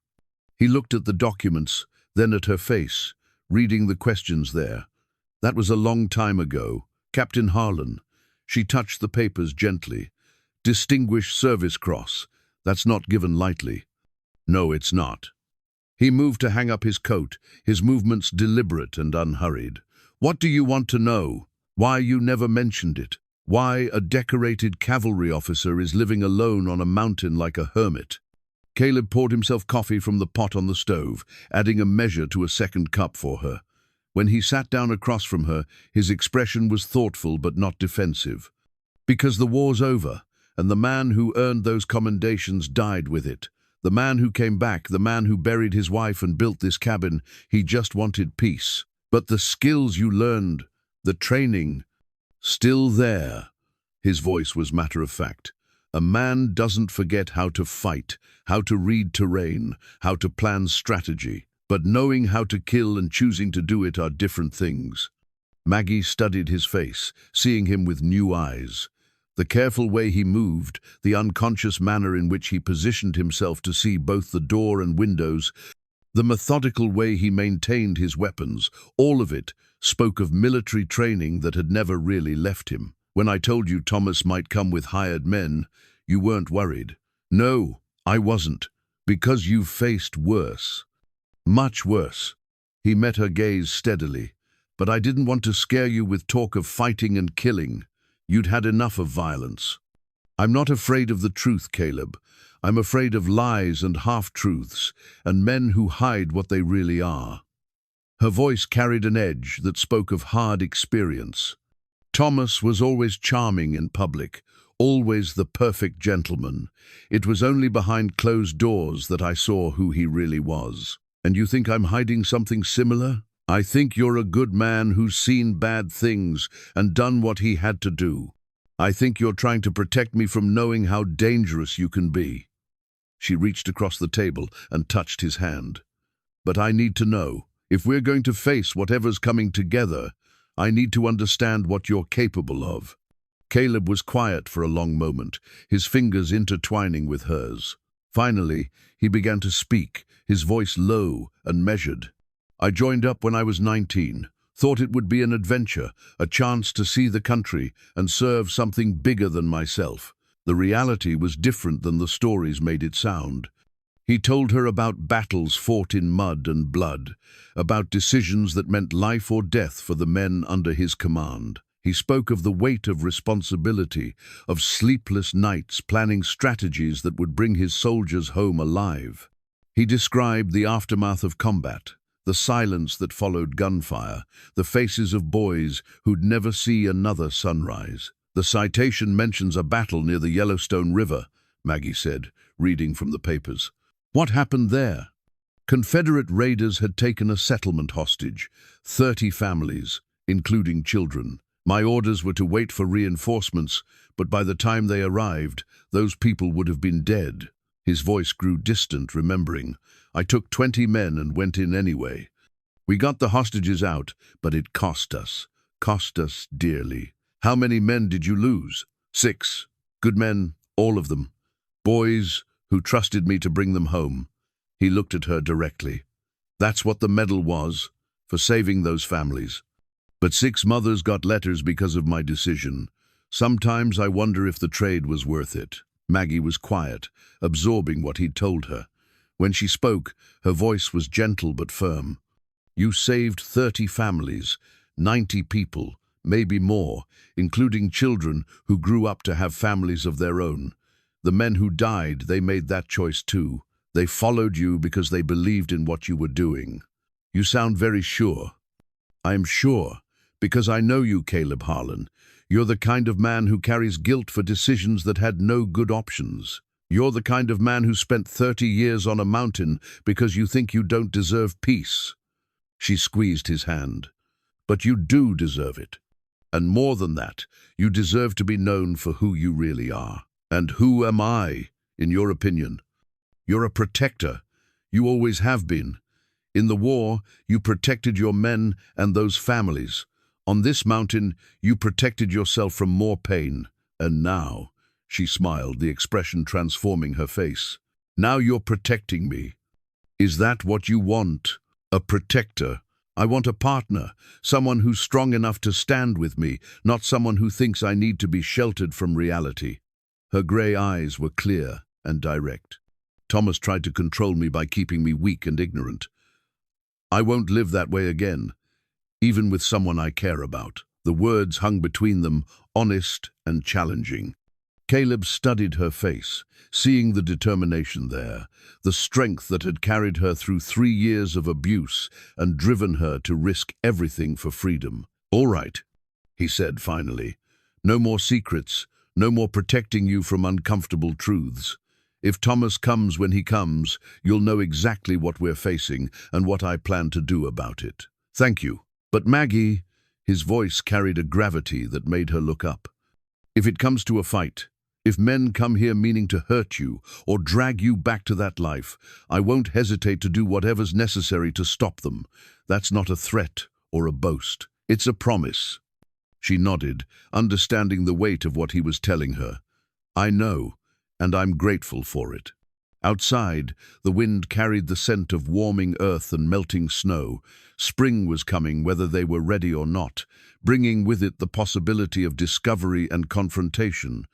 He looked at the documents, then at her face, reading the questions there. "That was a long time ago. Captain Harlan." She touched the papers gently. "Distinguished Service Cross. That's not given lightly." "No, it's not." He moved to hang up his coat, his movements deliberate and unhurried. "What do you want to know? Why you never mentioned it? Why a decorated cavalry officer is living alone on a mountain like a hermit?" Caleb poured himself coffee from the pot on the stove, adding a measure to a second cup for her. When he sat down across from her, his expression was thoughtful but not defensive. "Because the war's over, and the man who earned those commendations died with it. The man who came back, the man who buried his wife and built this cabin, he just wanted peace. But the skills you learned, the training, still there." His voice was matter-of-fact. "A man doesn't forget how to fight, how to read terrain, how to plan strategy. But knowing how to kill and choosing to do it are different things." Maggie studied his face, seeing him with new eyes. The careful way he moved, the unconscious manner in which he positioned himself to see both the door and windows, the methodical way he maintained his weapons, all of it spoke of military training that had never really left him. "When I told you Thomas might come with hired men, you weren't worried." "No, I wasn't, because you've faced worse. Much worse." He met her gaze steadily. "But I didn't want to scare you with talk of fighting and killing. You'd had enough of violence." "I'm not afraid of the truth, Caleb. I'm afraid of lies and half-truths, and men who hide what they really are." Her voice carried an edge that spoke of hard experience. "Thomas was always charming in public, always the perfect gentleman. It was only behind closed doors that I saw who he really was. And you think I'm hiding something similar? I think you're a good man who's seen bad things and done what he had to do. I think you're trying to protect me from knowing how dangerous you can be." She reached across the table and touched his hand. "But I need to know. If we're going to face whatever's coming together, I need to understand what you're capable of." Caleb was quiet for a long moment, his fingers intertwining with hers. Finally, he began to speak, his voice low and measured. "I joined up when I was 19. Thought it would be an adventure, a chance to see the country and serve something bigger than myself. The reality was different than the stories made it sound." He told her about battles fought in mud and blood, about decisions that meant life or death for the men under his command. He spoke of the weight of responsibility, of sleepless nights planning strategies that would bring his soldiers home alive. He described the aftermath of combat, the silence that followed gunfire, the faces of boys who'd never see another sunrise. "The citation mentions a battle near the Yellowstone River," Maggie said, reading from the papers. "What happened there?" "Confederate raiders had taken a settlement hostage, 30 families, including children. My orders were to wait for reinforcements, but by the time they arrived, those people would have been dead." His voice grew distant, remembering. "I took 20 men and went in anyway. We got the hostages out, but it cost us dearly." "How many men did you lose?" 6. "Good men, all of them. Boys who trusted me to bring them home." He looked at her directly. "That's what the medal was, for saving those families. But 6 mothers got letters because of my decision. Sometimes I wonder if the trade was worth it." Maggie was quiet, absorbing what he'd told her. When she spoke, her voice was gentle but firm. "You saved 30 families, 90 people, maybe more, including children who grew up to have families of their own. The men who died, they made that choice too. They followed you because they believed in what you were doing." "You sound very sure." "I am sure, because I know you, Caleb Harlan. You're the kind of man who carries guilt for decisions that had no good options. You're the kind of man who spent 30 years on a mountain because you think you don't deserve peace." She squeezed his hand. "But you do deserve it. And more than that, you deserve to be known for who you really are." "And who am I, in your opinion?" "You're a protector. You always have been. In the war, you protected your men and those families. On this mountain, you protected yourself from more pain. And now," she smiled, the expression transforming her face, "now you're protecting me. Is that what you want? A protector? I want a partner, someone who's strong enough to stand with me, not someone who thinks I need to be sheltered from reality." Her grey eyes were clear and direct. "Thomas tried to control me by keeping me weak and ignorant. I won't live that way again, even with someone I care about." The words hung between them, honest and challenging. Caleb studied her face, seeing the determination there, the strength that had carried her through 3 years of abuse and driven her to risk everything for freedom. "All right," he said finally. "No more secrets, no more protecting you from uncomfortable truths. If Thomas comes when he comes, you'll know exactly what we're facing and what I plan to do about it. Thank you. But Maggie," his voice carried a gravity that made her look up, "if it comes to a fight, if men come here meaning to hurt you or drag you back to that life, I won't hesitate to do whatever's necessary to stop them. That's not a threat or a boast. It's a promise." She nodded, understanding the weight of what he was telling her. "I know, and I'm grateful for it." Outside, the wind carried the scent of warming earth and melting snow. Spring was coming, whether they were ready or not, bringing with it the possibility of discovery and confrontation.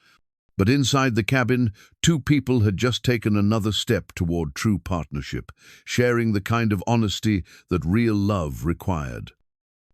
But inside the cabin, 2 people had just taken another step toward true partnership, sharing the kind of honesty that real love required.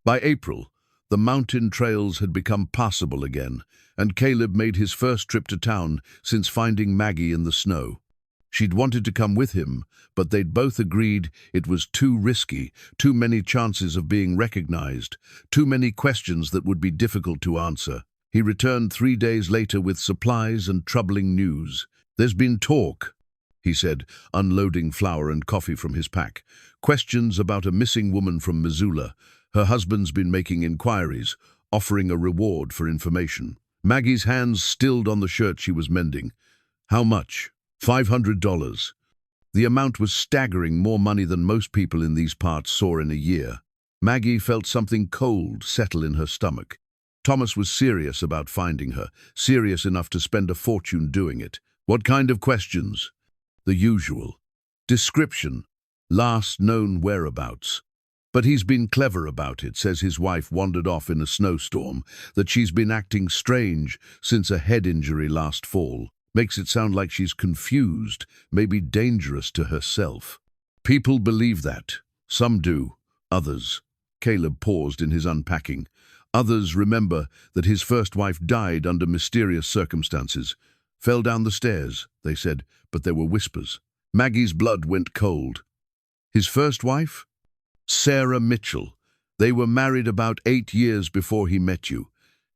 By April, the mountain trails had become passable again, and Caleb made his first trip to town since finding Maggie in the snow. She'd wanted to come with him, but they'd both agreed it was too risky, too many chances of being recognized, too many questions that would be difficult to answer. He returned 3 days later with supplies and troubling news. "There's been talk," he said, unloading flour and coffee from his pack. "Questions about a missing woman from Missoula. Her husband's been making inquiries, offering a reward for information." Maggie's hands stilled on the shirt she was mending. "How much?" $500. The amount was staggering, more money than most people in these parts saw in a year. Maggie felt something cold settle in her stomach. Thomas was serious about finding her, serious enough to spend a fortune doing it. What kind of questions? The usual. Description. Last known whereabouts. But he's been clever about it, says his wife wandered off in a snowstorm, that she's been acting strange since a head injury last fall. Makes it sound like she's confused, maybe dangerous to herself. People believe that. Some do. Others. Caleb paused in his unpacking. Others remember that his first wife died under mysterious circumstances. Fell down the stairs, they said, but there were whispers. Maggie's blood went cold. His first wife? Sarah Mitchell. They were married about 8 years before he met you.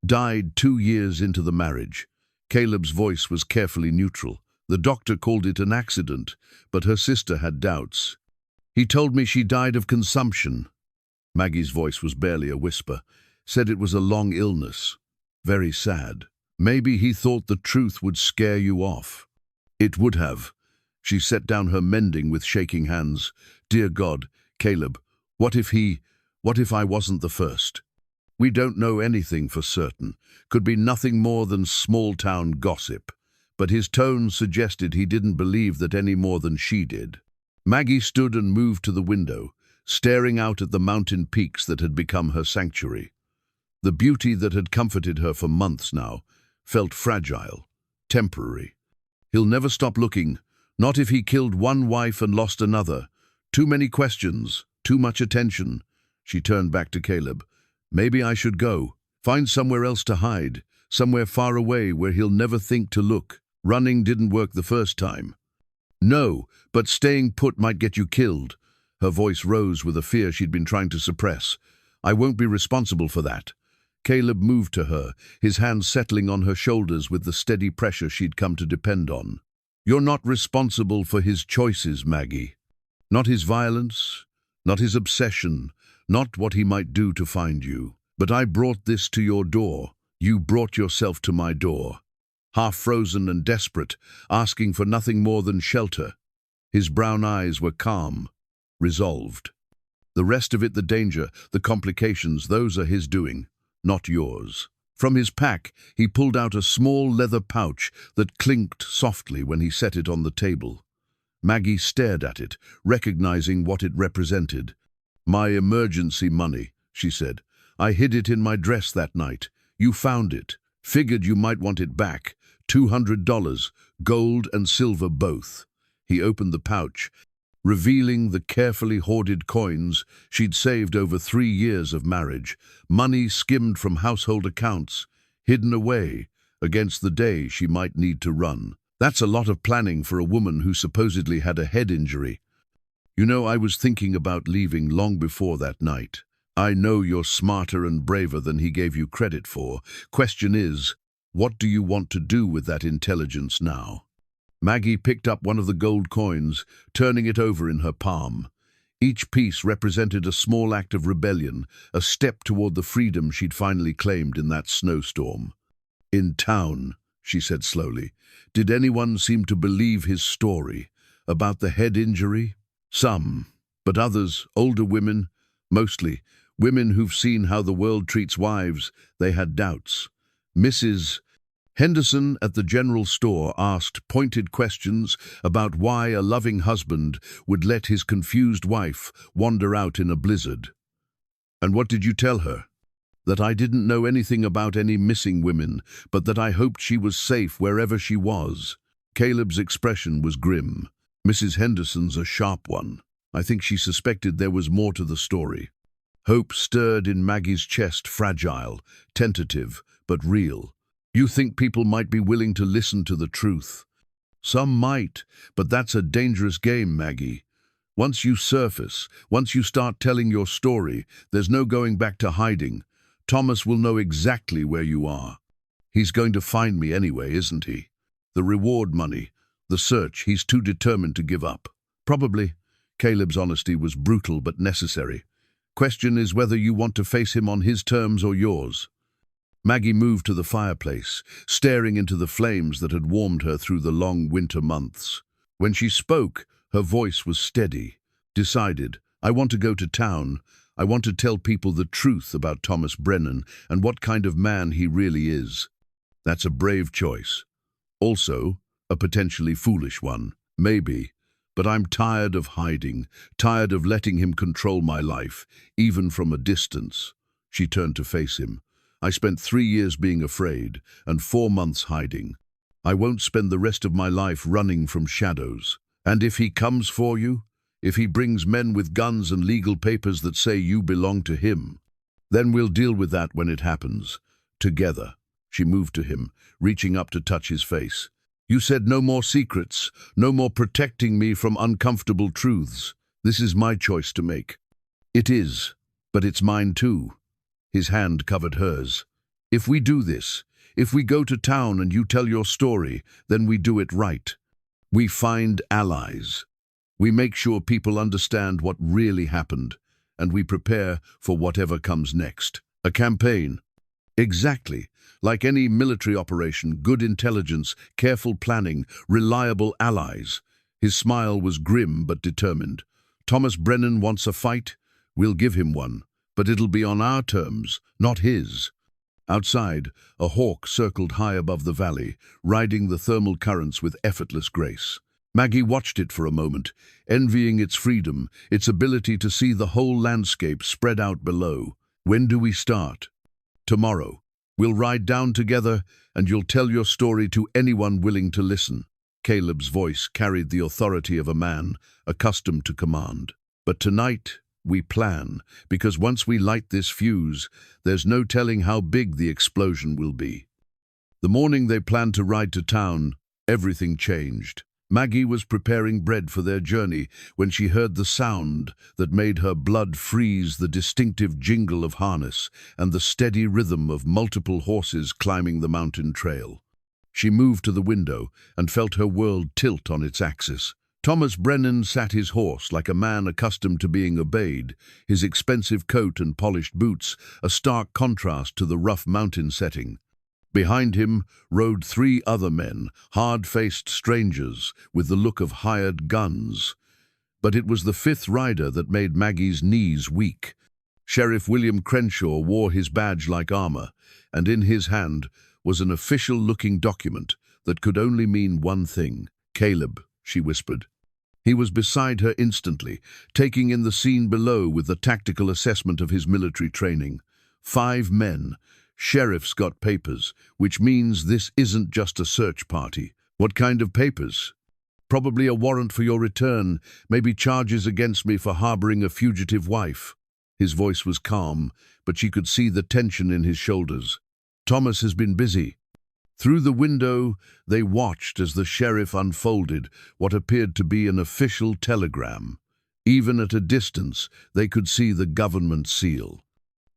Died 2 years into the marriage. Caleb's voice was carefully neutral. The doctor called it an accident, but her sister had doubts. He told me she died of consumption. Maggie's voice was barely a whisper. Said it was a long illness. Very sad. Maybe he thought the truth would scare you off. It would have. She set down her mending with shaking hands. Dear God, Caleb, what if I wasn't the first? We don't know anything for certain. Could be nothing more than small-town gossip. But his tone suggested he didn't believe that any more than she did. Maggie stood and moved to the window, staring out at the mountain peaks that had become her sanctuary. The beauty that had comforted her for months now felt fragile, temporary. He'll never stop looking, not if he killed one wife and lost another. Too many questions, too much attention. She turned back to Caleb. Maybe I should go. Find somewhere else to hide, somewhere far away where he'll never think to look. Running didn't work the first time. No, but staying put might get you killed. Her voice rose with a fear she'd been trying to suppress. I won't be responsible for that. Caleb moved to her, his hands settling on her shoulders with the steady pressure she'd come to depend on. You're not responsible for his choices, Maggie. Not his violence, not his obsession, not what he might do to find you. But I brought this to your door. You brought yourself to my door. Half frozen and desperate, asking for nothing more than shelter. His brown eyes were calm, resolved. The rest of it, the danger, the complications, those are his doing. Not yours. From his pack, he pulled out a small leather pouch that clinked softly when he set it on the table. Maggie stared at it, recognizing what it represented. My emergency money, she said. I hid it in my dress that night. You found it. Figured you might want it back. $200, gold and silver both. He opened the pouch, revealing the carefully hoarded coins she'd saved over 3 years of marriage, money skimmed from household accounts, hidden away against the day she might need to run. That's a lot of planning for a woman who supposedly had a head injury. You know, I was thinking about leaving long before that night. I know you're smarter and braver than he gave you credit for. Question is, what do you want to do with that intelligence now? Maggie picked up one of the gold coins, turning it over in her palm. Each piece represented a small act of rebellion, a step toward the freedom she'd finally claimed in that snowstorm. In town, she said slowly, did anyone seem to believe his story about the head injury? Some, but others, older women, mostly, women who've seen how the world treats wives, they had doubts. Mrs. Henderson at the general store asked pointed questions about why a loving husband would let his confused wife wander out in a blizzard. And what did you tell her? That I didn't know anything about any missing women, but that I hoped she was safe wherever she was. Caleb's expression was grim. Mrs. Henderson's a sharp one. I think she suspected there was more to the story. Hope stirred in Maggie's chest, fragile, tentative, but real. You think people might be willing to listen to the truth? Some might, but that's a dangerous game, Maggie. Once you surface, once you start telling your story, there's no going back to hiding. Thomas will know exactly where you are. He's going to find me anyway, isn't he? The reward money, the search, he's too determined to give up. Probably. Caleb's honesty was brutal but necessary. Question is whether you want to face him on his terms or yours. Maggie moved to the fireplace, staring into the flames that had warmed her through the long winter months. When she spoke, her voice was steady, decided. I want to go to town. I want to tell people the truth about Thomas Brennan and what kind of man he really is. That's a brave choice. Also, a potentially foolish one. Maybe. But I'm tired of hiding, tired of letting him control my life, even from a distance. She turned to face him. I spent 3 years being afraid, and 4 months hiding. I won't spend the rest of my life running from shadows. And if he comes for you, if he brings men with guns and legal papers that say you belong to him, then we'll deal with that when it happens. Together. She moved to him, reaching up to touch his face. You said no more secrets, no more protecting me from uncomfortable truths. This is my choice to make. It is, but it's mine too. His hand covered hers. If we do this, if we go to town and you tell your story, then we do it right. We find allies. We make sure people understand what really happened, and we prepare for whatever comes next. A campaign. Exactly. Like any military operation, good intelligence, careful planning, reliable allies. His smile was grim but determined. Thomas Brennan wants a fight. We'll give him one, but it'll be on our terms, not his. Outside, a hawk circled high above the valley, riding the thermal currents with effortless grace. Maggie watched it for a moment, envying its freedom, its ability to see the whole landscape spread out below. When do we start? Tomorrow. We'll ride down together, and you'll tell your story to anyone willing to listen. Caleb's voice carried the authority of a man accustomed to command. But tonight, we plan, because once we light this fuse, there's no telling how big the explosion will be. The morning they planned to ride to town, everything changed. Maggie was preparing bread for their journey when she heard the sound that made her blood freeze, the distinctive jingle of harness and the steady rhythm of multiple horses climbing the mountain trail. She moved to the window and felt her world tilt on its axis. Thomas Brennan sat his horse like a man accustomed to being obeyed, his expensive coat and polished boots a stark contrast to the rough mountain setting. Behind him rode 3 other men, hard-faced strangers with the look of hired guns. But it was the 5th rider that made Maggie's knees weak. Sheriff William Crenshaw wore his badge like armor, and in his hand was an official-looking document that could only mean one thing. "Caleb," she whispered. He was beside her instantly, taking in the scene below with the tactical assessment of his military training. 5 men. Sheriff's got papers, which means this isn't just a search party. What kind of papers? Probably a warrant for your return, maybe charges against me for harboring a fugitive wife. His voice was calm, but she could see the tension in his shoulders. Thomas has been busy. Through the window, they watched as the sheriff unfolded what appeared to be an official telegram. Even at a distance, they could see the government seal.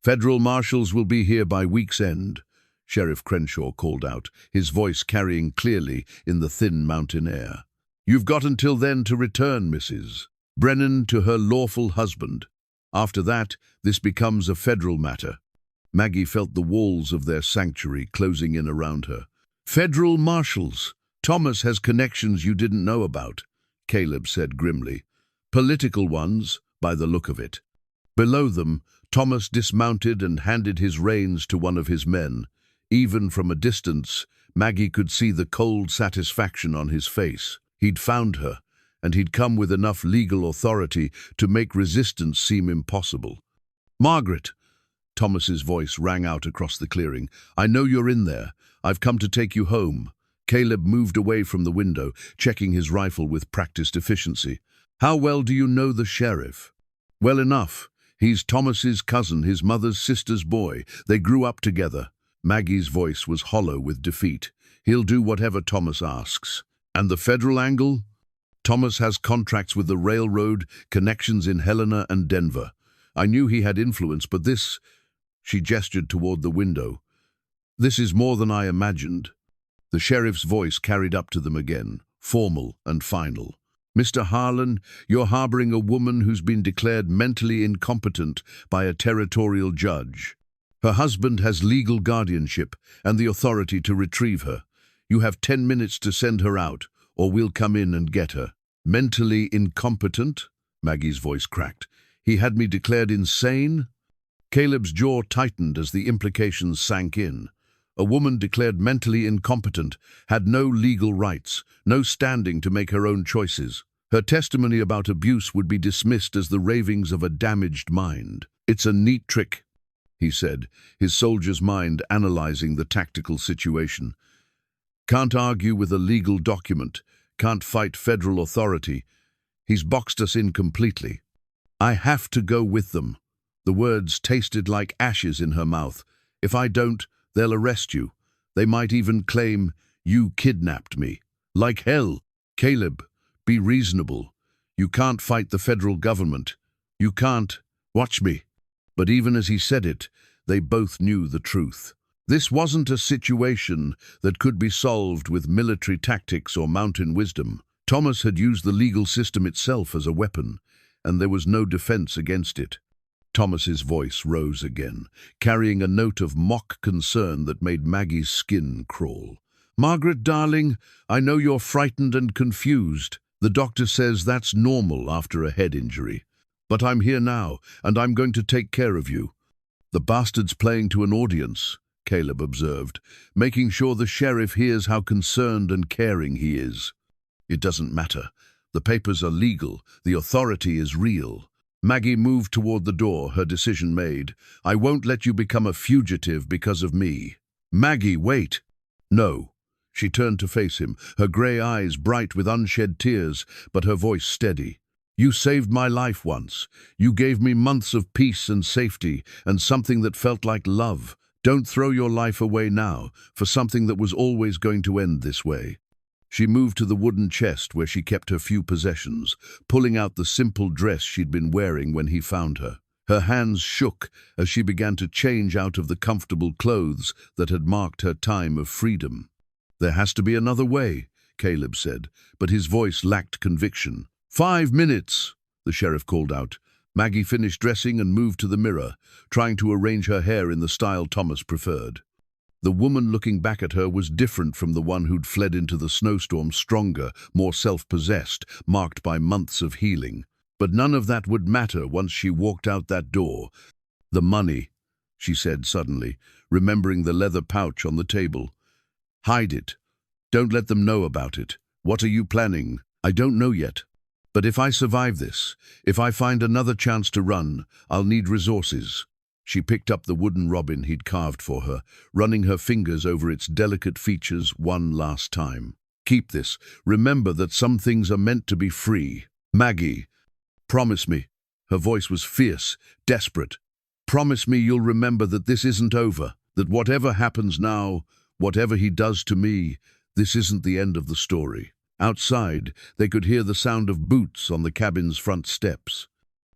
"Federal marshals will be here by week's end," Sheriff Crenshaw called out, his voice carrying clearly in the thin mountain air. "You've got until then to return, Mrs. Brennan, to her lawful husband. After that, this becomes a federal matter." Maggie felt the walls of their sanctuary closing in around her. "Federal marshals. Thomas has connections you didn't know about," Caleb said grimly. "Political ones, by the look of it." Below them, Thomas dismounted and handed his reins to one of his men. Even from a distance, Maggie could see the cold satisfaction on his face. He'd found her, and he'd come with enough legal authority to make resistance seem impossible. "Margaret," Thomas's voice rang out across the clearing, "I know you're in there. I've come to take you home." Caleb moved away from the window, checking his rifle with practiced efficiency. "How well do you know the sheriff?" "Well enough. He's Thomas's cousin, his mother's sister's boy. They grew up together." Maggie's voice was hollow with defeat. "He'll do whatever Thomas asks." "And the federal angle?" "Thomas has contracts with the railroad, connections in Helena and Denver. I knew he had influence, but this—" She gestured toward the window. "This is more than I imagined." The sheriff's voice carried up to them again, formal and final. "Mr. Harlan, you're harboring a woman who's been declared mentally incompetent by a territorial judge. Her husband has legal guardianship and the authority to retrieve her. You have 10 minutes to send her out, or we'll come in and get her." "Mentally incompetent?" Maggie's voice cracked. He had me declared insane? Caleb's jaw tightened as the implications sank in. A woman declared mentally incompetent had no legal rights, no standing to make her own choices. Her testimony about abuse would be dismissed as the ravings of a damaged mind. "It's a neat trick," he said, his soldier's mind analyzing the tactical situation. "Can't argue with a legal document, can't fight federal authority. He's boxed us in completely. I have to go with them." The words tasted like ashes in her mouth. "If I don't, they'll arrest you. They might even claim you kidnapped me." "Like hell." "Caleb, be reasonable. You can't fight the federal government. You can't. Watch me." But even as he said it, they both knew the truth. This wasn't a situation that could be solved with military tactics or mountain wisdom. Thomas had used the legal system itself as a weapon, and there was no defense against it. Thomas's voice rose again, carrying a note of mock concern that made Maggie's skin crawl. "Margaret, darling, I know you're frightened and confused. The doctor says that's normal after a head injury. But I'm here now, and I'm going to take care of you." "The bastard's playing to an audience," Caleb observed, making sure the sheriff hears how concerned and caring he is. "It doesn't matter. The papers are legal. The authority is real." Maggie moved toward the door, her decision made. "I won't let you become a fugitive because of me." "Maggie, wait." "No." She turned to face him, her grey eyes bright with unshed tears, but her voice steady. "You saved my life once. You gave me months of peace and safety, and something that felt like love. Don't throw your life away now, for something that was always going to end this way." She moved to the wooden chest where she kept her few possessions, pulling out the simple dress she'd been wearing when he found her. Her hands shook as she began to change out of the comfortable clothes that had marked her time of freedom. "There has to be another way," Caleb said, but his voice lacked conviction. 5 minutes, the sheriff called out. Maggie finished dressing and moved to the mirror, trying to arrange her hair in the style Thomas preferred. The woman looking back at her was different from the one who'd fled into the snowstorm, stronger, more self-possessed, marked by months of healing. But none of that would matter once she walked out that door. "The money," she said suddenly, remembering the leather pouch on the table. "Hide it. Don't let them know about it. What are you planning?" "I don't know yet. But if I survive this, if I find another chance to run, I'll need resources." She picked up the wooden robin he'd carved for her, running her fingers over its delicate features one last time. "Keep this. Remember that some things are meant to be free. Maggie, promise me." Her voice was fierce, desperate. "Promise me you'll remember that this isn't over, that whatever happens now, whatever he does to me, this isn't the end of the story." Outside, they could hear the sound of boots on the cabin's front steps.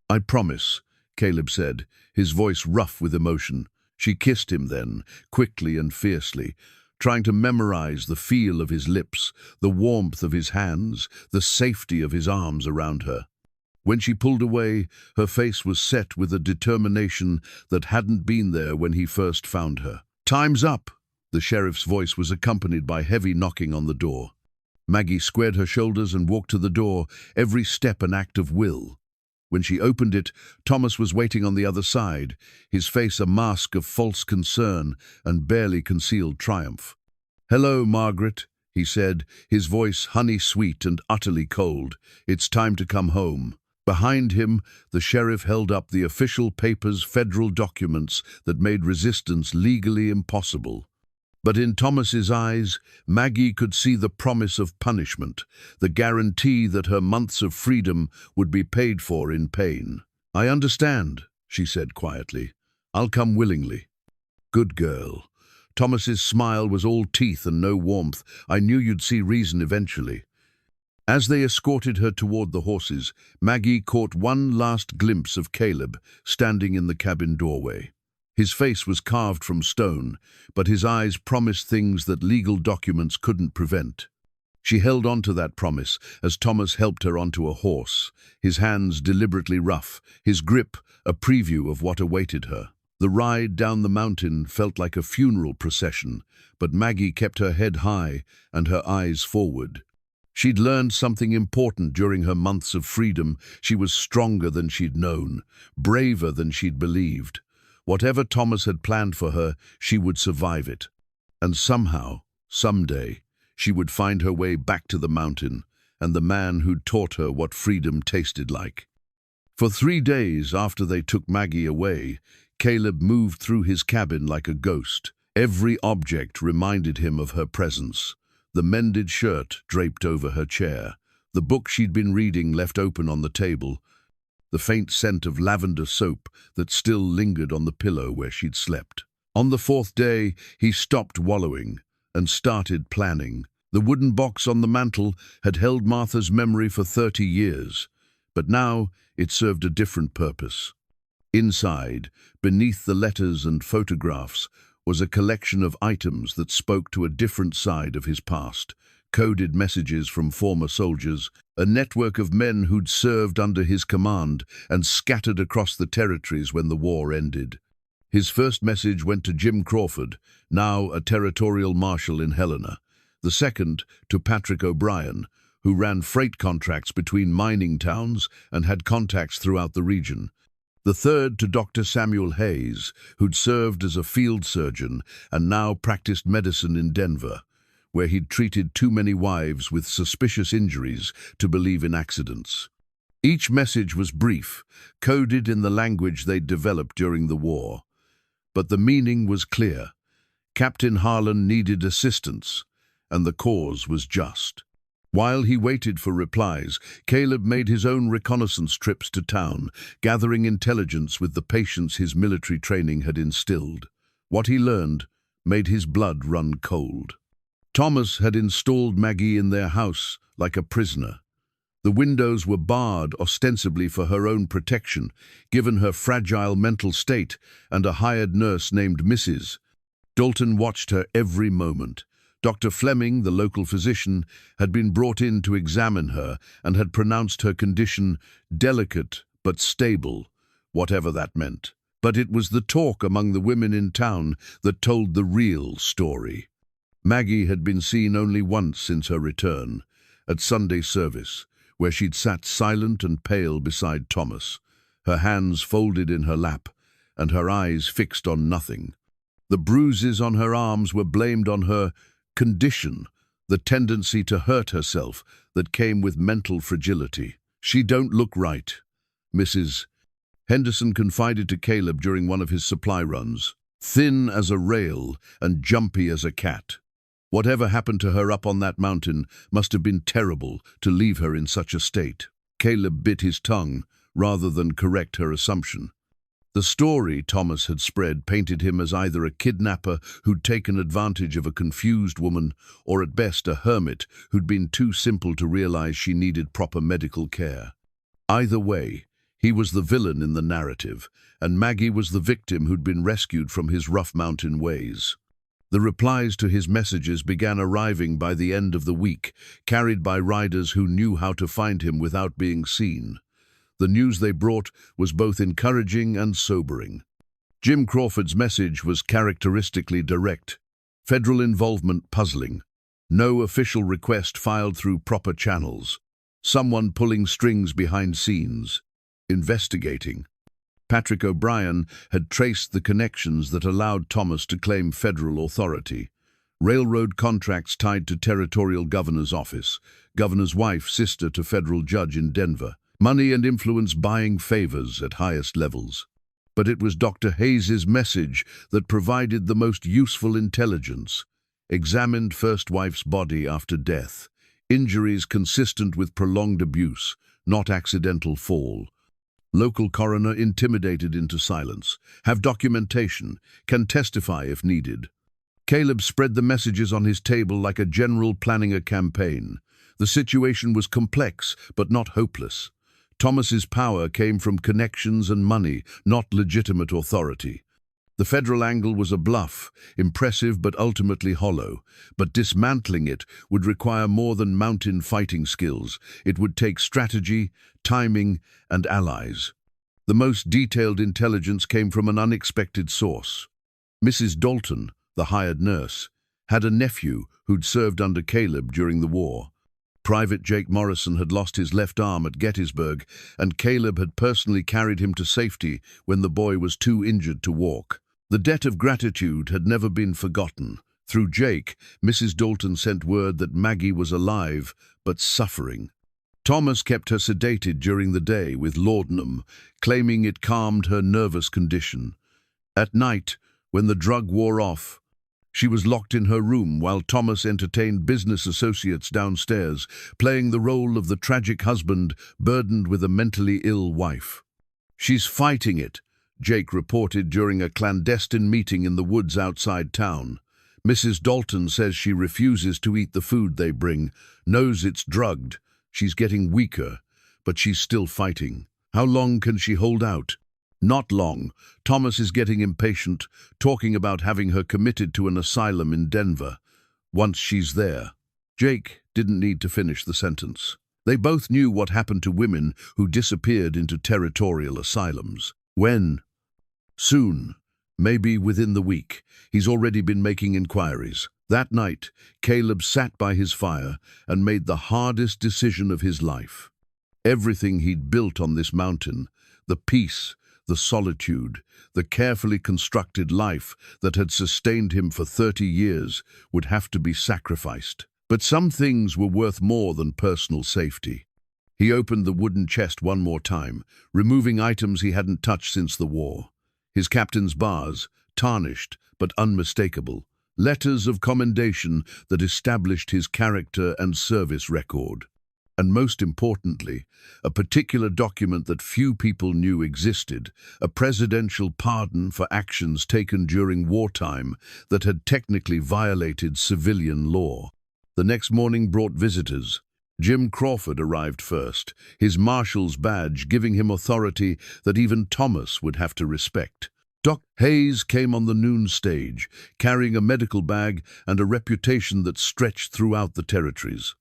"I promise," Caleb said, his voice rough with emotion. She kissed him then, quickly and fiercely, trying to memorize the feel of his lips, the warmth of his hands, the safety of his arms around her. When she pulled away, her face was set with a determination that hadn't been there when he first found her. "Time's up!" The sheriff's voice was accompanied by heavy knocking on the door. Maggie squared her shoulders and walked to the door, every step an act of will. When she opened it, Thomas was waiting on the other side, his face a mask of false concern and barely concealed triumph. "Hello, Margaret," he said, his voice honey-sweet and utterly cold. "It's time to come home." Behind him, the sheriff held up the official papers, federal documents that made resistance legally impossible. But in Thomas's eyes, Maggie could see the promise of punishment, the guarantee that her months of freedom would be paid for in pain. "I understand," she said quietly. "I'll come willingly." "Good girl." Thomas's smile was all teeth and no warmth. "I knew you'd see reason eventually." As they escorted her toward the horses, Maggie caught one last glimpse of Caleb standing in the cabin doorway. His face was carved from stone, but his eyes promised things that legal documents couldn't prevent. She held on to that promise as Thomas helped her onto a horse, his hands deliberately rough, his grip a preview of what awaited her. The ride down the mountain felt like a funeral procession, but Maggie kept her head high and her eyes forward. She'd learned something important during her months of freedom. She was stronger than she'd known, braver than she'd believed. Whatever Thomas had planned for her, she would survive it. And somehow, someday, she would find her way back to the mountain and the man who'd taught her what freedom tasted like. For 3 days after they took Maggie away, Caleb moved through his cabin like a ghost. Every object reminded him of her presence. The mended shirt draped over her chair, the book she'd been reading left open on the table, the faint scent of lavender soap that still lingered on the pillow where she'd slept. On the 4th day, he stopped wallowing and started planning. The wooden box on the mantel had held Martha's memory for 30 years, but now it served a different purpose. Inside, beneath the letters and photographs, was a collection of items that spoke to a different side of his past, coded messages from former soldiers, a network of men who'd served under his command and scattered across the territories when the war ended. His first message went to Jim Crawford, now a territorial marshal in Helena. The second to Patrick O'Brien, who ran freight contracts between mining towns and had contacts throughout the region. The third to Dr. Samuel Hayes, who'd served as a field surgeon and now practiced medicine in Denver, where he'd treated too many wives with suspicious injuries to believe in accidents. Each message was brief, coded in the language they'd developed during the war. But the meaning was clear. Captain Harlan needed assistance, and the cause was just. While he waited for replies, Caleb made his own reconnaissance trips to town, gathering intelligence with the patience his military training had instilled. What he learned made his blood run cold. Thomas had installed Maggie in their house like a prisoner. The windows were barred ostensibly for her own protection, given her fragile mental state and a hired nurse named Mrs. Dalton watched her every moment. Dr. Fleming, the local physician, had been brought in to examine her and had pronounced her condition delicate but stable, whatever that meant. But it was the talk among the women in town that told the real story. Maggie had been seen only once since her return, at Sunday service, where she'd sat silent and pale beside Thomas, her hands folded in her lap and her eyes fixed on nothing. The bruises on her arms were blamed on her condition, the tendency to hurt herself that came with mental fragility. "She don't look right," Mrs. Henderson confided to Caleb during one of his supply runs. "Thin as a rail and jumpy as a cat. Whatever happened to her up on that mountain must have been terrible to leave her in such a state." Caleb bit his tongue rather than correct her assumption. The story Thomas had spread painted him as either a kidnapper who'd taken advantage of a confused woman, or at best a hermit who'd been too simple to realize she needed proper medical care. Either way, he was the villain in the narrative, and Maggie was the victim who'd been rescued from his rough mountain ways. The replies to his messages began arriving by the end of the week, carried by riders who knew how to find him without being seen. The news they brought was both encouraging and sobering. Jim Crawford's message was characteristically direct, federal involvement puzzling, no official request filed through proper channels, someone pulling strings behind scenes, investigating. Patrick O'Brien had traced the connections that allowed Thomas to claim federal authority. Railroad contracts tied to territorial governor's office, governor's wife, sister to federal judge in Denver. Money and influence buying favors at highest levels. But it was Dr. Hayes's message that provided the most useful intelligence. Examined first wife's body after death. Injuries consistent with prolonged abuse, not accidental fall. Local coroner intimidated into silence. Have documentation. Can testify if needed. Caleb spread the messages on his table like a general planning a campaign. The situation was complex, but not hopeless. Thomas's power came from connections and money, not legitimate authority. The federal angle was a bluff, impressive but ultimately hollow. But dismantling it would require more than mountain fighting skills. It would take strategy, timing, and allies. The most detailed intelligence came from an unexpected source. Mrs. Dalton, the hired nurse, had a nephew who'd served under Caleb during the war. Private Jake Morrison had lost his left arm at Gettysburg, and Caleb had personally carried him to safety when the boy was too injured to walk. The debt of gratitude had never been forgotten. Through Jake, Mrs. Dalton sent word that Maggie was alive, but suffering. Thomas kept her sedated during the day with laudanum, claiming it calmed her nervous condition. At night, when the drug wore off, she was locked in her room while Thomas entertained business associates downstairs, playing the role of the tragic husband burdened with a mentally ill wife. "She's fighting it," Jake reported during a clandestine meeting in the woods outside town. "Mrs. Dalton says she refuses to eat the food they bring, knows it's drugged. She's getting weaker, but she's still fighting. How long can she hold out?" "Not long." Thomas is getting impatient, talking about having her committed to an asylum in Denver. "Once she's there." Jake didn't need to finish the sentence. They both knew what happened to women who disappeared into territorial asylums. When? Soon. Maybe within the week. He's already been making inquiries. That night, Caleb sat by his fire and made the hardest decision of his life. Everything he'd built on this mountain, the peace, the solitude, the carefully constructed life that had sustained him for 30 years, would have to be sacrificed. But some things were worth more than personal safety. He opened the wooden chest one more time, removing items he hadn't touched since the war. His captain's bars, tarnished but unmistakable, letters of commendation that established his character and service record. And most importantly, a particular document that few people knew existed, a presidential pardon for actions taken during wartime that had technically violated civilian law. The next morning brought visitors. Jim Crawford arrived first, his marshal's badge giving him authority that even Thomas would have to respect. Doc Hayes came on the noon stage, carrying a medical bag and a reputation that stretched throughout the territories.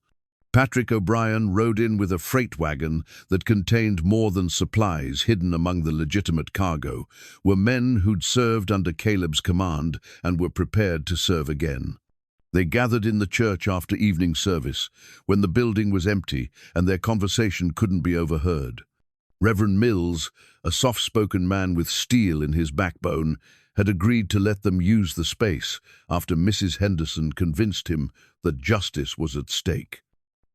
Patrick O'Brien rode in with a freight wagon that contained more than supplies hidden among the legitimate cargo, were men who'd served under Caleb's command and were prepared to serve again. They gathered in the church after evening service, when the building was empty and their conversation couldn't be overheard. Reverend Mills, a soft-spoken man with steel in his backbone, had agreed to let them use the space after Mrs. Henderson convinced him that justice was at stake.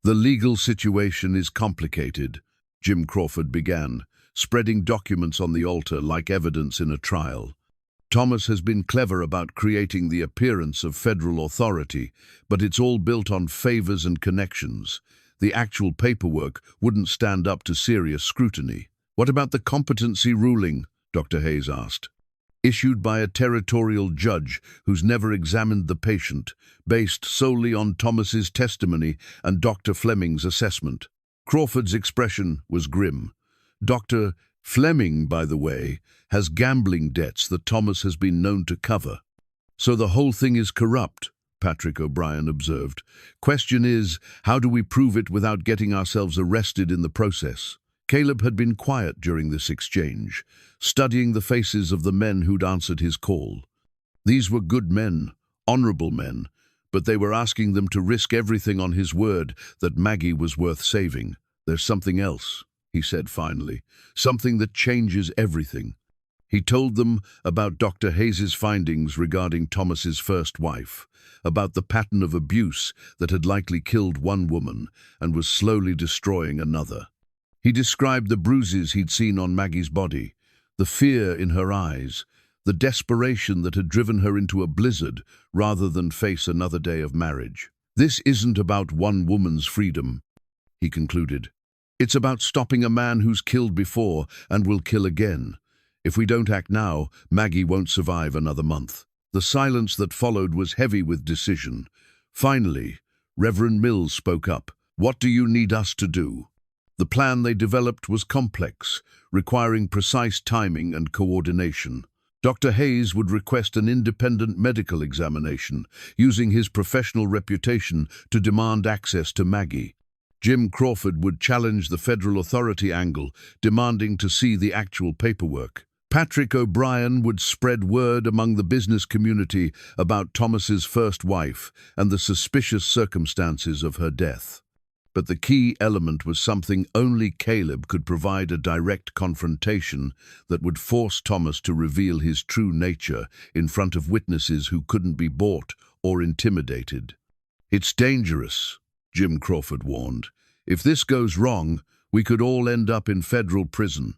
"The legal situation is complicated," Jim Crawford began, spreading documents on the altar like evidence in a trial. "Thomas has been clever about creating the appearance of federal authority, but it's all built on favors and connections. The actual paperwork wouldn't stand up to serious scrutiny." "What about the competency ruling?" Dr. Hayes asked. "Issued by a territorial judge who's never examined the patient, based solely on Thomas's testimony and Dr. Fleming's assessment." Crawford's expression was grim. "Dr. Fleming, by the way, has gambling debts that Thomas has been known to cover." "So the whole thing is corrupt," Patrick O'Brien observed. "Question is, how do we prove it without getting ourselves arrested in the process?" Caleb had been quiet during this exchange, studying the faces of the men who'd answered his call. These were good men, honorable men, but they were asking them to risk everything on his word that Maggie was worth saving. "There's something else," he said finally, "something that changes everything." He told them about Dr. Hayes's findings regarding Thomas's first wife, about the pattern of abuse that had likely killed one woman and was slowly destroying another. He described the bruises he'd seen on Maggie's body, the fear in her eyes, the desperation that had driven her into a blizzard rather than face another day of marriage. "This isn't about one woman's freedom," he concluded. "It's about stopping a man who's killed before and will kill again. If we don't act now, Maggie won't survive another month." The silence that followed was heavy with decision. Finally, Reverend Mills spoke up. "What do you need us to do?" The plan they developed was complex, requiring precise timing and coordination. Dr. Hayes would request an independent medical examination, using his professional reputation to demand access to Maggie. Jim Crawford would challenge the federal authority angle, demanding to see the actual paperwork. Patrick O'Brien would spread word among the business community about Thomas's first wife and the suspicious circumstances of her death. But the key element was something only Caleb could provide: a direct confrontation that would force Thomas to reveal his true nature in front of witnesses who couldn't be bought or intimidated. "It's dangerous," Jim Crawford warned. "If this goes wrong, we could all end up in federal prison."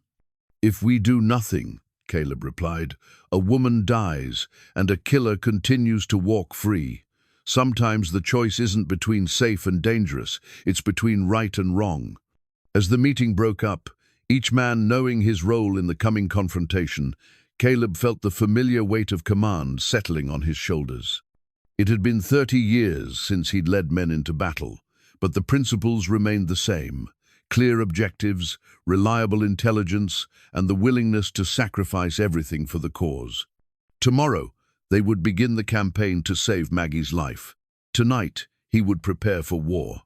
"If we do nothing," Caleb replied, "a woman dies and a killer continues to walk free. Sometimes the choice isn't between safe and dangerous, it's between right and wrong." As the meeting broke up, each man knowing his role in the coming confrontation, Caleb felt the familiar weight of command settling on his shoulders. It had been 30 years since he'd led men into battle, but the principles remained the same: clear objectives, reliable intelligence, and the willingness to sacrifice everything for the cause. Tomorrow, they would begin the campaign to save Maggie's life. Tonight, he would prepare for war.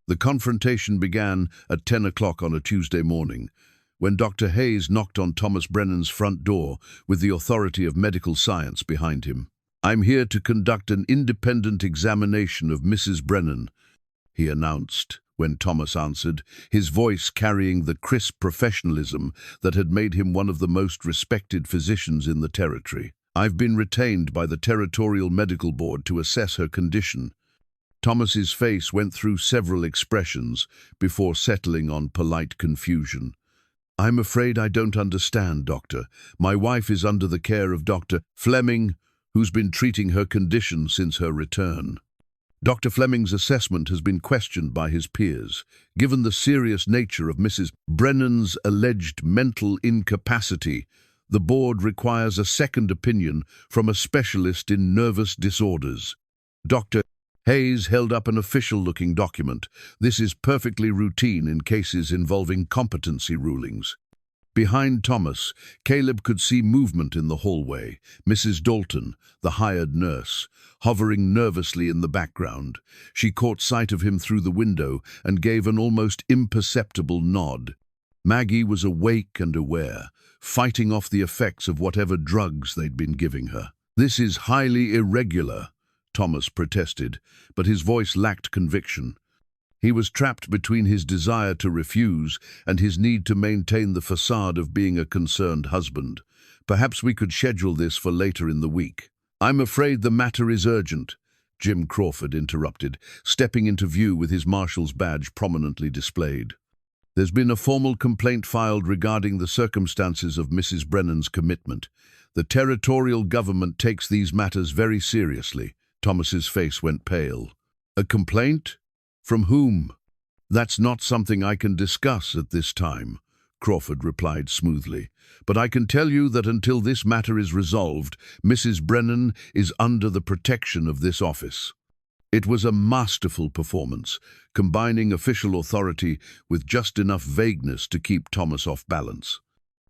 The confrontation began at 10 o'clock on a Tuesday morning, when Dr. Hayes knocked on Thomas Brennan's front door with the authority of medical science behind him. "I'm here to conduct an independent examination of Mrs. Brennan," he announced when Thomas answered, his voice carrying the crisp professionalism that had made him one of the most respected physicians in the territory. "I've been retained by the Territorial Medical Board to assess her condition." Thomas's face went through several expressions before settling on polite confusion. "I'm afraid I don't understand, Doctor. My wife is under the care of Dr. Fleming, who's been treating her condition since her return." Dr. Fleming's assessment has been questioned by his peers. Given the serious nature of Mrs. Brennan's alleged mental incapacity, the board requires a second opinion from a specialist in nervous disorders. Dr. Hayes held up an official-looking document. "This is perfectly routine in cases involving competency rulings." Behind Thomas, Caleb could see movement in the hallway. Mrs. Dalton, the hired nurse, hovering nervously in the background. She caught sight of him through the window and gave an almost imperceptible nod. Maggie was awake and aware, fighting off the effects of whatever drugs they'd been giving her. "This is highly irregular," Thomas protested, but his voice lacked conviction. He was trapped between his desire to refuse and his need to maintain the facade of being a concerned husband. "Perhaps we could schedule this for later in the week." "I'm afraid the matter is urgent," Jim Crawford interrupted, stepping into view with his marshal's badge prominently displayed. "There's been a formal complaint filed regarding the circumstances of Mrs. Brennan's commitment. The territorial government takes these matters very seriously." Thomas's face went pale. "A complaint? From whom?" "That's not something I can discuss at this time," Crawford replied smoothly. "But I can tell you that until this matter is resolved, Mrs. Brennan is under the protection of this office." It was a masterful performance, combining official authority with just enough vagueness to keep Thomas off balance.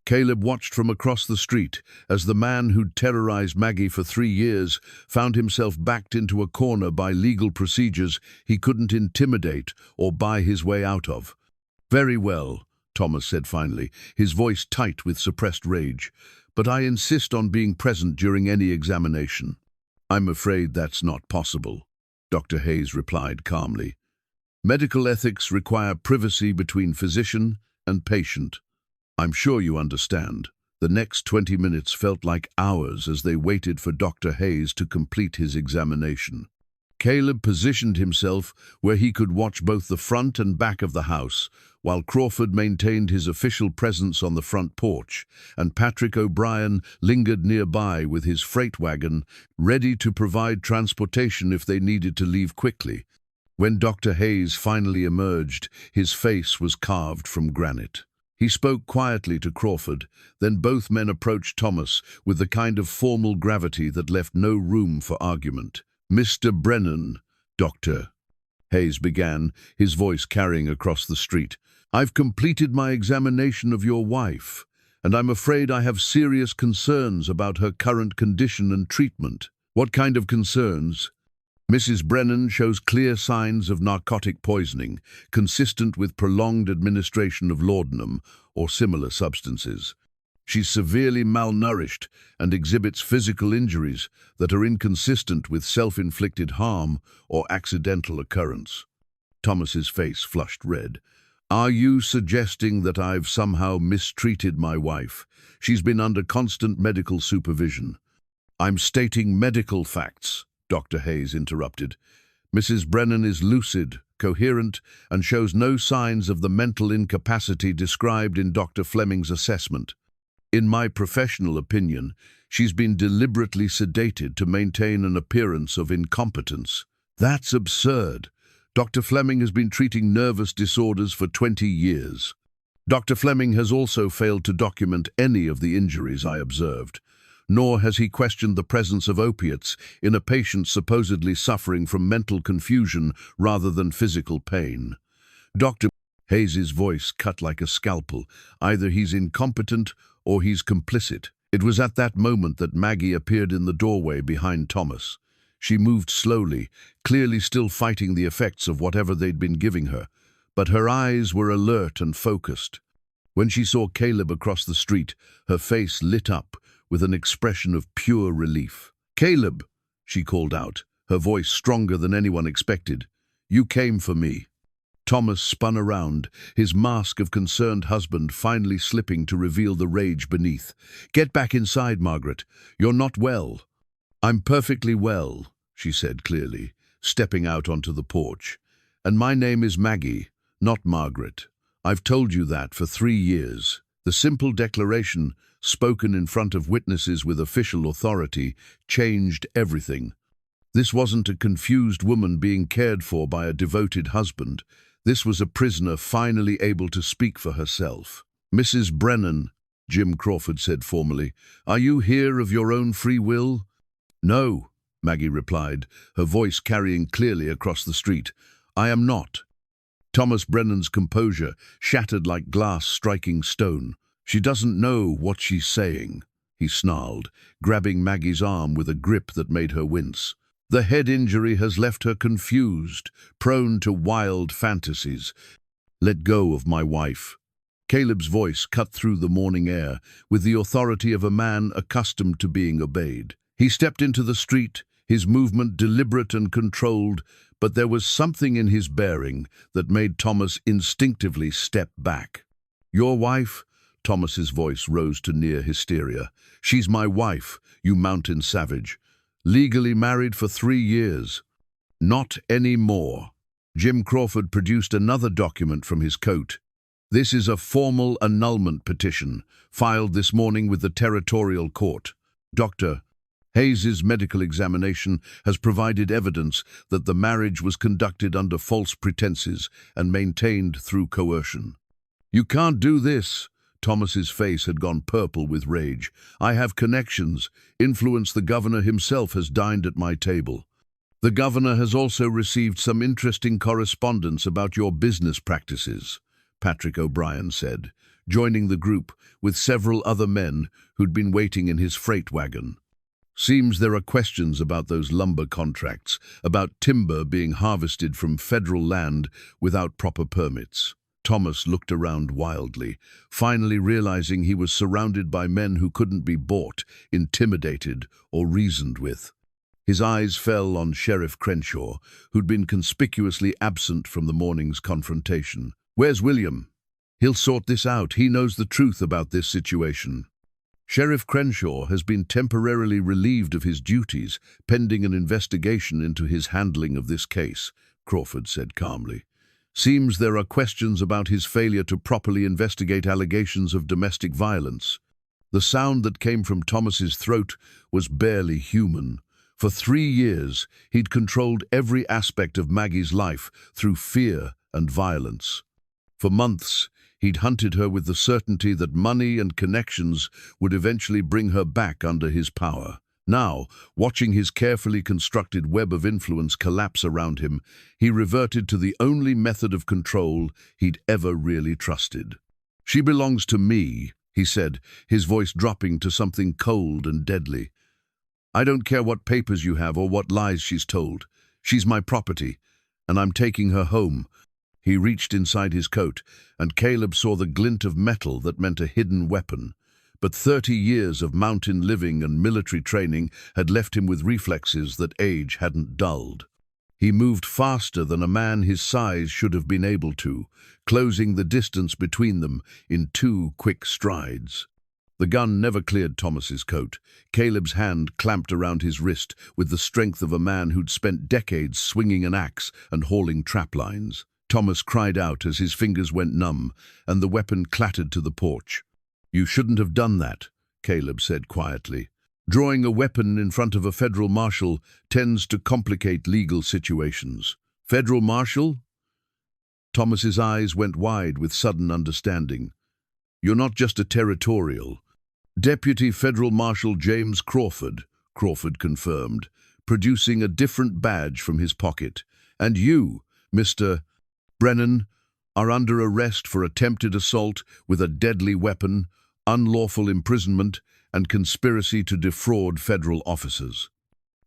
Caleb watched from across the street as the man who'd terrorized Maggie for 3 years found himself backed into a corner by legal procedures he couldn't intimidate or buy his way out of. "Very well," Thomas said finally, his voice tight with suppressed rage, "but I insist on being present during any examination." "I'm afraid that's not possible," Dr. Hayes replied calmly. "Medical ethics require privacy between physician and patient. I'm sure you understand." The next 20 minutes felt like hours as they waited for Dr. Hayes to complete his examination. Caleb positioned himself where he could watch both the front and back of the house, while Crawford maintained his official presence on the front porch, and Patrick O'Brien lingered nearby with his freight wagon, ready to provide transportation if they needed to leave quickly. When Dr. Hayes finally emerged, his face was carved from granite. He spoke quietly to Crawford, then both men approached Thomas with the kind of formal gravity that left no room for argument. "Mr. Brennan," Dr. Hayes began, his voice carrying across the street, "I've completed my examination of your wife, and I'm afraid I have serious concerns about her current condition and treatment." "What kind of concerns?" "Mrs. Brennan shows clear signs of narcotic poisoning, consistent with prolonged administration of laudanum or similar substances. She's severely malnourished and exhibits physical injuries that are inconsistent with self-inflicted harm or accidental occurrence." Thomas's face flushed red. Are you suggesting that I've somehow mistreated my wife? She's been under constant medical supervision. I'm stating medical facts, Dr. Hayes interrupted. Mrs. Brennan is lucid, coherent, and shows no signs of the mental incapacity described in Dr. Fleming's assessment. In my professional opinion, she's been deliberately sedated to maintain an appearance of incompetence. That's absurd. Dr. Fleming has been treating nervous disorders for 20 years. Dr. Fleming has also failed to document any of the injuries I observed, nor has he questioned the presence of opiates in a patient supposedly suffering from mental confusion rather than physical pain. Dr. Hayes's voice cut like a scalpel. Either he's incompetent or he's complicit. It was at that moment that Maggie appeared in the doorway behind Thomas. She moved slowly, clearly still fighting the effects of whatever they'd been giving her, but her eyes were alert and focused. When she saw Caleb across the street, her face lit up with an expression of pure relief. "Caleb," she called out, her voice stronger than anyone expected. "You came for me." Thomas spun around, his mask of concerned husband finally slipping to reveal the rage beneath. "Get back inside, Margaret. You're not well." "I'm perfectly well," she said clearly, stepping out onto the porch. "And my name is Maggie, not Margaret. I've told you that for 3 years." The simple declaration, spoken in front of witnesses with official authority, changed everything. This wasn't a confused woman being cared for by a devoted husband. This was a prisoner finally able to speak for herself. "Mrs. Brennan," Jim Crawford said formally, "are you here of your own free will?" "No," Maggie replied, her voice carrying clearly across the street. "I am not." Thomas Brennan's composure shattered like glass striking stone. "She doesn't know what she's saying," he snarled, grabbing Maggie's arm with a grip that made her wince. "The head injury has left her confused, prone to wild fantasies. Let go of my wife." Caleb's voice cut through the morning air with the authority of a man accustomed to being obeyed. He stepped into the street, his movement deliberate and controlled, but there was something in his bearing that made Thomas instinctively step back. "Your wife?" Thomas's voice rose to near hysteria. "She's my wife, you mountain savage. Legally married for 3 years. Not anymore." Jim Crawford produced another document from his coat. "This is a formal annulment petition, filed this morning with the Territorial Court. Dr. Hayes's medical examination has provided evidence that the marriage was conducted under false pretenses and maintained through coercion." "You can't do this." Thomas's face had gone purple with rage. "I have connections. Influence. The governor himself has dined at my table. The governor has also received some interesting correspondence about your business practices," Patrick O'Brien said, joining the group with several other men who'd been waiting in his freight wagon. "Seems there are questions about those lumber contracts, about timber being harvested from federal land without proper permits." Thomas looked around wildly, finally realizing he was surrounded by men who couldn't be bought, intimidated, or reasoned with. His eyes fell on Sheriff Crenshaw, who'd been conspicuously absent from the morning's confrontation. "Where's William? He'll sort this out. He knows the truth about this situation." "Sheriff Crenshaw has been temporarily relieved of his duties, pending an investigation into his handling of this case," Crawford said calmly. "Seems there are questions about his failure to properly investigate allegations of domestic violence." The sound that came from Thomas's throat was barely human. For 3 years, he'd controlled every aspect of Maggie's life through fear and violence. For months, he'd hunted her with the certainty that money and connections would eventually bring her back under his power. Now, watching his carefully constructed web of influence collapse around him, he reverted to the only method of control he'd ever really trusted. "She belongs to me," he said, his voice dropping to something cold and deadly. "I don't care what papers you have or what lies she's told. She's my property, and I'm taking her home." He reached inside his coat, and Caleb saw the glint of metal that meant a hidden weapon. But 30 years of mountain living and military training had left him with reflexes that age hadn't dulled. He moved faster than a man his size should have been able to, closing the distance between them in 2 quick strides. The gun never cleared Thomas's coat. Caleb's hand clamped around his wrist with the strength of a man who'd spent decades swinging an axe and hauling traplines. Thomas cried out as his fingers went numb, and the weapon clattered to the porch. "You shouldn't have done that," Caleb said quietly. "Drawing a weapon in front of a federal marshal tends to complicate legal situations." "Federal marshal?" Thomas's eyes went wide with sudden understanding. "You're not just a territorial." "Deputy Federal Marshal James Crawford," Crawford confirmed, producing a different badge from his pocket. "And you, Mr. Brennan, are under arrest for attempted assault with a deadly weapon, unlawful imprisonment, and conspiracy to defraud federal officers."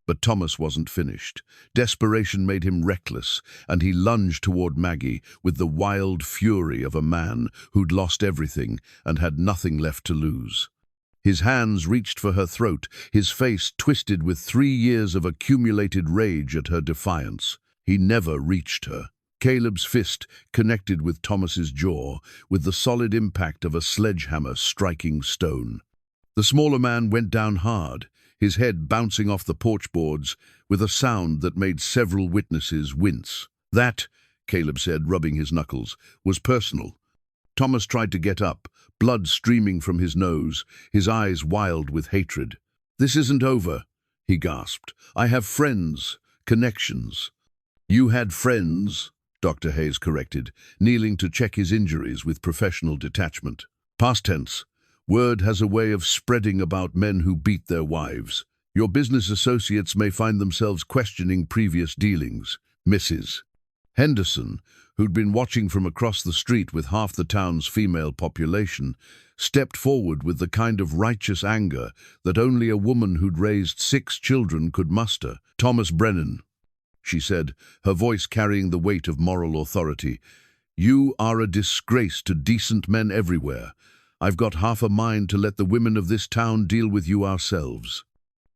But Thomas wasn't finished. Desperation made him reckless, and he lunged toward Maggie with the wild fury of a man who'd lost everything and had nothing left to lose. His hands reached for her throat, his face twisted with 3 years of accumulated rage at her defiance. He never reached her. Caleb's fist connected with Thomas's jaw, with the solid impact of a sledgehammer striking stone. The smaller man went down hard, his head bouncing off the porch boards with a sound that made several witnesses wince. "That," Caleb said, rubbing his knuckles, "was personal." Thomas tried to get up, blood streaming from his nose, his eyes wild with hatred. "This isn't over," he gasped. "I have friends, connections." "You had friends," Dr. Hayes corrected, kneeling to check his injuries with professional detachment. "Past tense. Word has a way of spreading about men who beat their wives. Your business associates may find themselves questioning previous dealings." Mrs. Henderson, who'd been watching from across the street with half the town's female population, stepped forward with the kind of righteous anger that only a woman who'd raised 6 children could muster. "Thomas Brennan," she said, her voice carrying the weight of moral authority, "you are a disgrace to decent men everywhere. I've got half a mind to let the women of this town deal with you ourselves."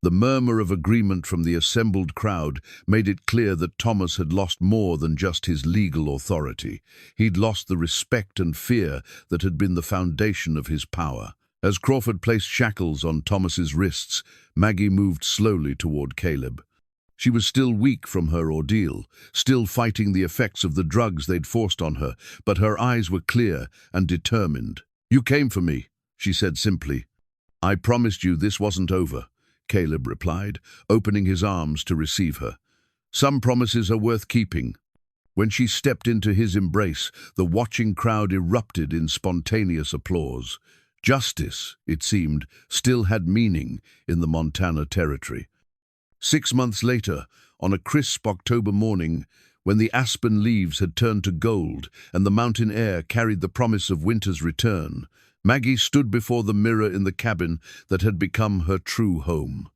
The murmur of agreement from the assembled crowd made it clear that Thomas had lost more than just his legal authority. He'd lost the respect and fear that had been the foundation of his power. As Crawford placed shackles on Thomas's wrists, Maggie moved slowly toward Caleb. She was still weak from her ordeal, still fighting the effects of the drugs they'd forced on her, but her eyes were clear and determined. "You came for me," she said simply. "I promised you this wasn't over," Caleb replied, opening his arms to receive her. "Some promises are worth keeping." When she stepped into his embrace, the watching crowd erupted in spontaneous applause. Justice, it seemed, still had meaning in the Montana Territory. 6 months later, on a crisp October morning, when the aspen leaves had turned to gold and the mountain air carried the promise of winter's return, Maggie stood before the mirror in the cabin that had become her true home.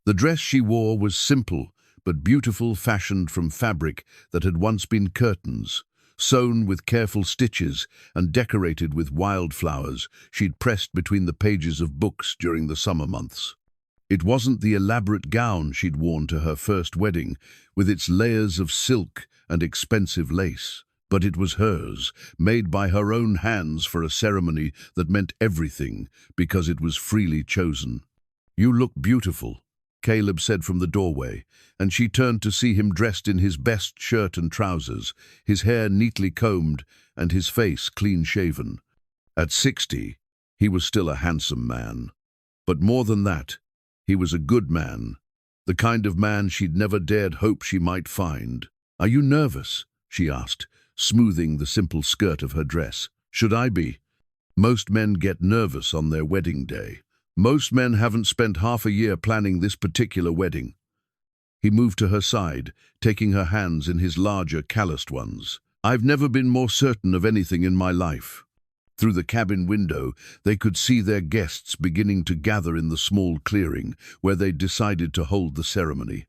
The dress she wore was simple but beautiful, fashioned from fabric that had once been curtains, sewn with careful stitches and decorated with wildflowers she'd pressed between the pages of books during the summer months. It wasn't the elaborate gown she'd worn to her first wedding, with its layers of silk and expensive lace, but it was hers, made by her own hands for a ceremony that meant everything because it was freely chosen. "You look beautiful," Caleb said from the doorway, and she turned to see him dressed in his best shirt and trousers, his hair neatly combed and his face clean-shaven. At 60, he was still a handsome man. But more than that, he was a good man, the kind of man she'd never dared hope she might find. "Are you nervous?" she asked, smoothing the simple skirt of her dress. "Should I be? Most men get nervous on their wedding day. Most men haven't spent half a year planning this particular wedding." He moved to her side, taking her hands in his larger, calloused ones. "I've never been more certain of anything in my life." Through the cabin window, they could see their guests beginning to gather in the small clearing where they'd decided to hold the ceremony.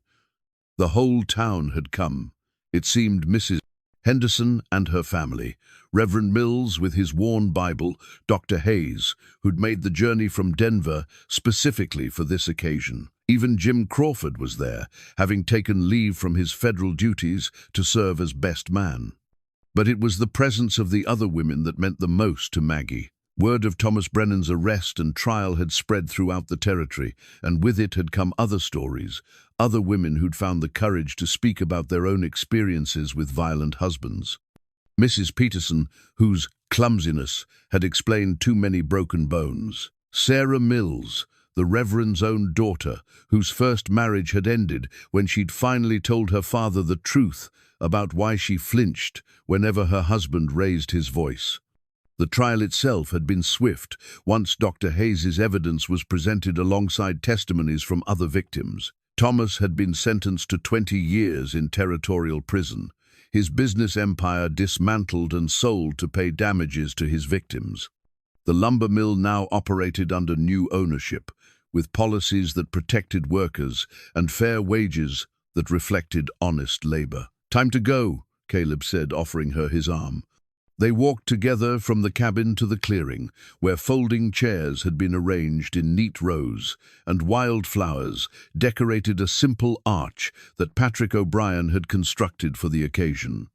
The whole town had come. It seemed Mrs. Henderson and her family, Reverend Mills with his worn Bible, Dr. Hayes, who'd made the journey from Denver specifically for this occasion. Even Jim Crawford was there, having taken leave from his federal duties to serve as best man. But it was the presence of the other women that meant the most to Maggie. Word of Thomas Brennan's arrest and trial had spread throughout the territory, and with it had come other stories, other women who'd found the courage to speak about their own experiences with violent husbands. Mrs. Peterson, whose clumsiness had explained too many broken bones. Sarah Mills, the Reverend's own daughter, whose first marriage had ended when she'd finally told her father the truth about why she flinched whenever her husband raised his voice. The trial itself had been swift once Dr. Hayes's evidence was presented alongside testimonies from other victims. Thomas had been sentenced to 20 years in territorial prison, his business empire dismantled and sold to pay damages to his victims. The lumber mill now operated under new ownership, with policies that protected workers and fair wages that reflected honest labor. "Time to go," Caleb said, offering her his arm. They walked together from the cabin to the clearing, where folding chairs had been arranged in neat rows, and wildflowers decorated a simple arch that Patrick O'Brien had constructed for the occasion.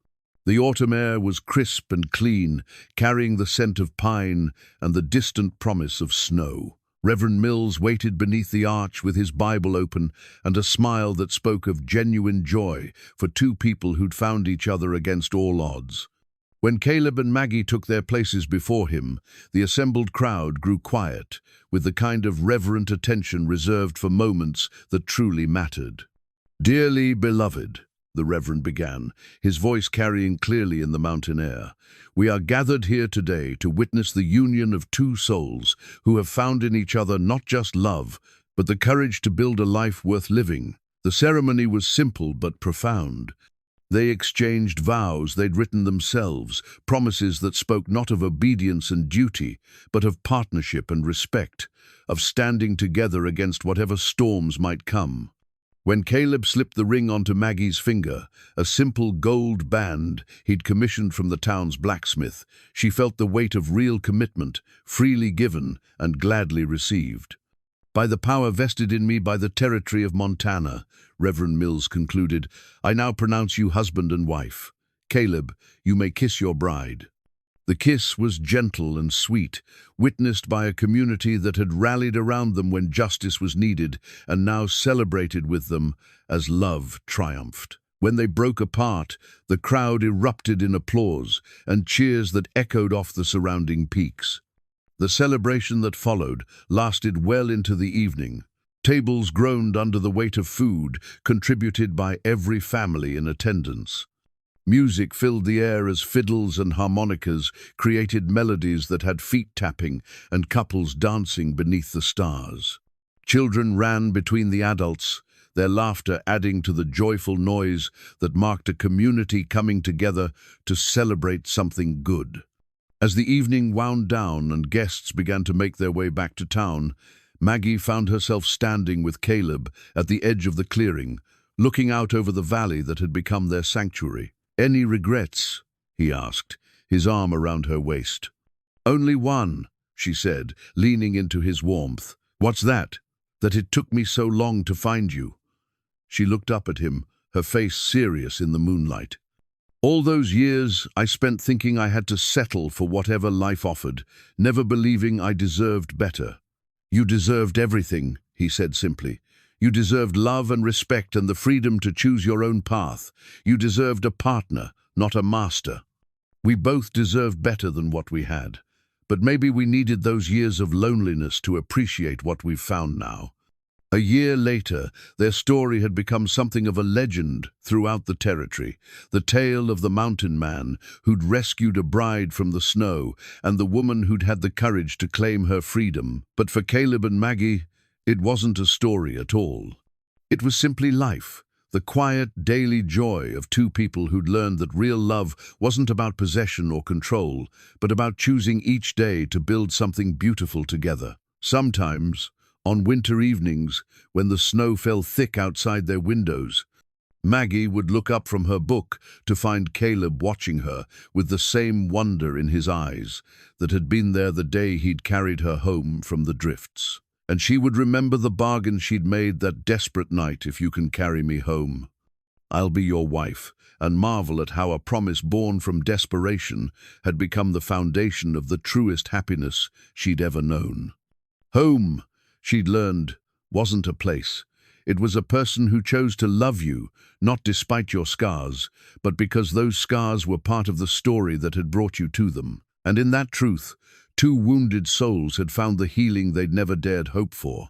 The autumn air was crisp and clean, carrying the scent of pine and the distant promise of snow. Reverend Mills waited beneath the arch with his Bible open and a smile that spoke of genuine joy for two people who'd found each other against all odds. When Caleb and Maggie took their places before him, the assembled crowd grew quiet, with the kind of reverent attention reserved for moments that truly mattered. "Dearly beloved," the Reverend began, his voice carrying clearly in the mountain air, "we are gathered here today to witness the union of two souls who have found in each other not just love, but the courage to build a life worth living." The ceremony was simple but profound. They exchanged vows they'd written themselves, promises that spoke not of obedience and duty, but of partnership and respect, of standing together against whatever storms might come. When Caleb slipped the ring onto Maggie's finger, a simple gold band he'd commissioned from the town's blacksmith, she felt the weight of real commitment, freely given and gladly received. "By the power vested in me by the territory of Montana," Reverend Mills concluded, "I now pronounce you husband and wife. Caleb, you may kiss your bride." The kiss was gentle and sweet, witnessed by a community that had rallied around them when justice was needed and now celebrated with them as love triumphed. When they broke apart, the crowd erupted in applause and cheers that echoed off the surrounding peaks. The celebration that followed lasted well into the evening. Tables groaned under the weight of food, contributed by every family in attendance. Music filled the air as fiddles and harmonicas created melodies that had feet tapping and couples dancing beneath the stars. Children ran between the adults, their laughter adding to the joyful noise that marked a community coming together to celebrate something good. As the evening wound down and guests began to make their way back to town, Maggie found herself standing with Caleb at the edge of the clearing, looking out over the valley that had become their sanctuary. "Any regrets?" he asked, his arm around her waist. "Only one," she said, leaning into his warmth. "What's that?" "That it took me so long to find you." She looked up at him, her face serious in the moonlight. "All those years I spent thinking I had to settle for whatever life offered, never believing I deserved better." "You deserved everything," he said simply. "You deserved love and respect and the freedom to choose your own path. You deserved a partner, not a master. We both deserved better than what we had. But maybe we needed those years of loneliness to appreciate what we've found now." A year later, their story had become something of a legend throughout the territory, the tale of the mountain man who'd rescued a bride from the snow and the woman who'd had the courage to claim her freedom. But for Caleb and Maggie, it wasn't a story at all. It was simply life, the quiet, daily joy of two people who'd learned that real love wasn't about possession or control, but about choosing each day to build something beautiful together. Sometimes, on winter evenings, when the snow fell thick outside their windows, Maggie would look up from her book to find Caleb watching her with the same wonder in his eyes that had been there the day he'd carried her home from the drifts. And she would remember the bargain she'd made that desperate night, "If you can carry me home, I'll be your wife," and marvel at how a promise born from desperation had become the foundation of the truest happiness she'd ever known. Home, she'd learned, wasn't a place. It was a person who chose to love you, not despite your scars, but because those scars were part of the story that had brought you to them. And in that truth, two wounded souls had found the healing they'd never dared hope for.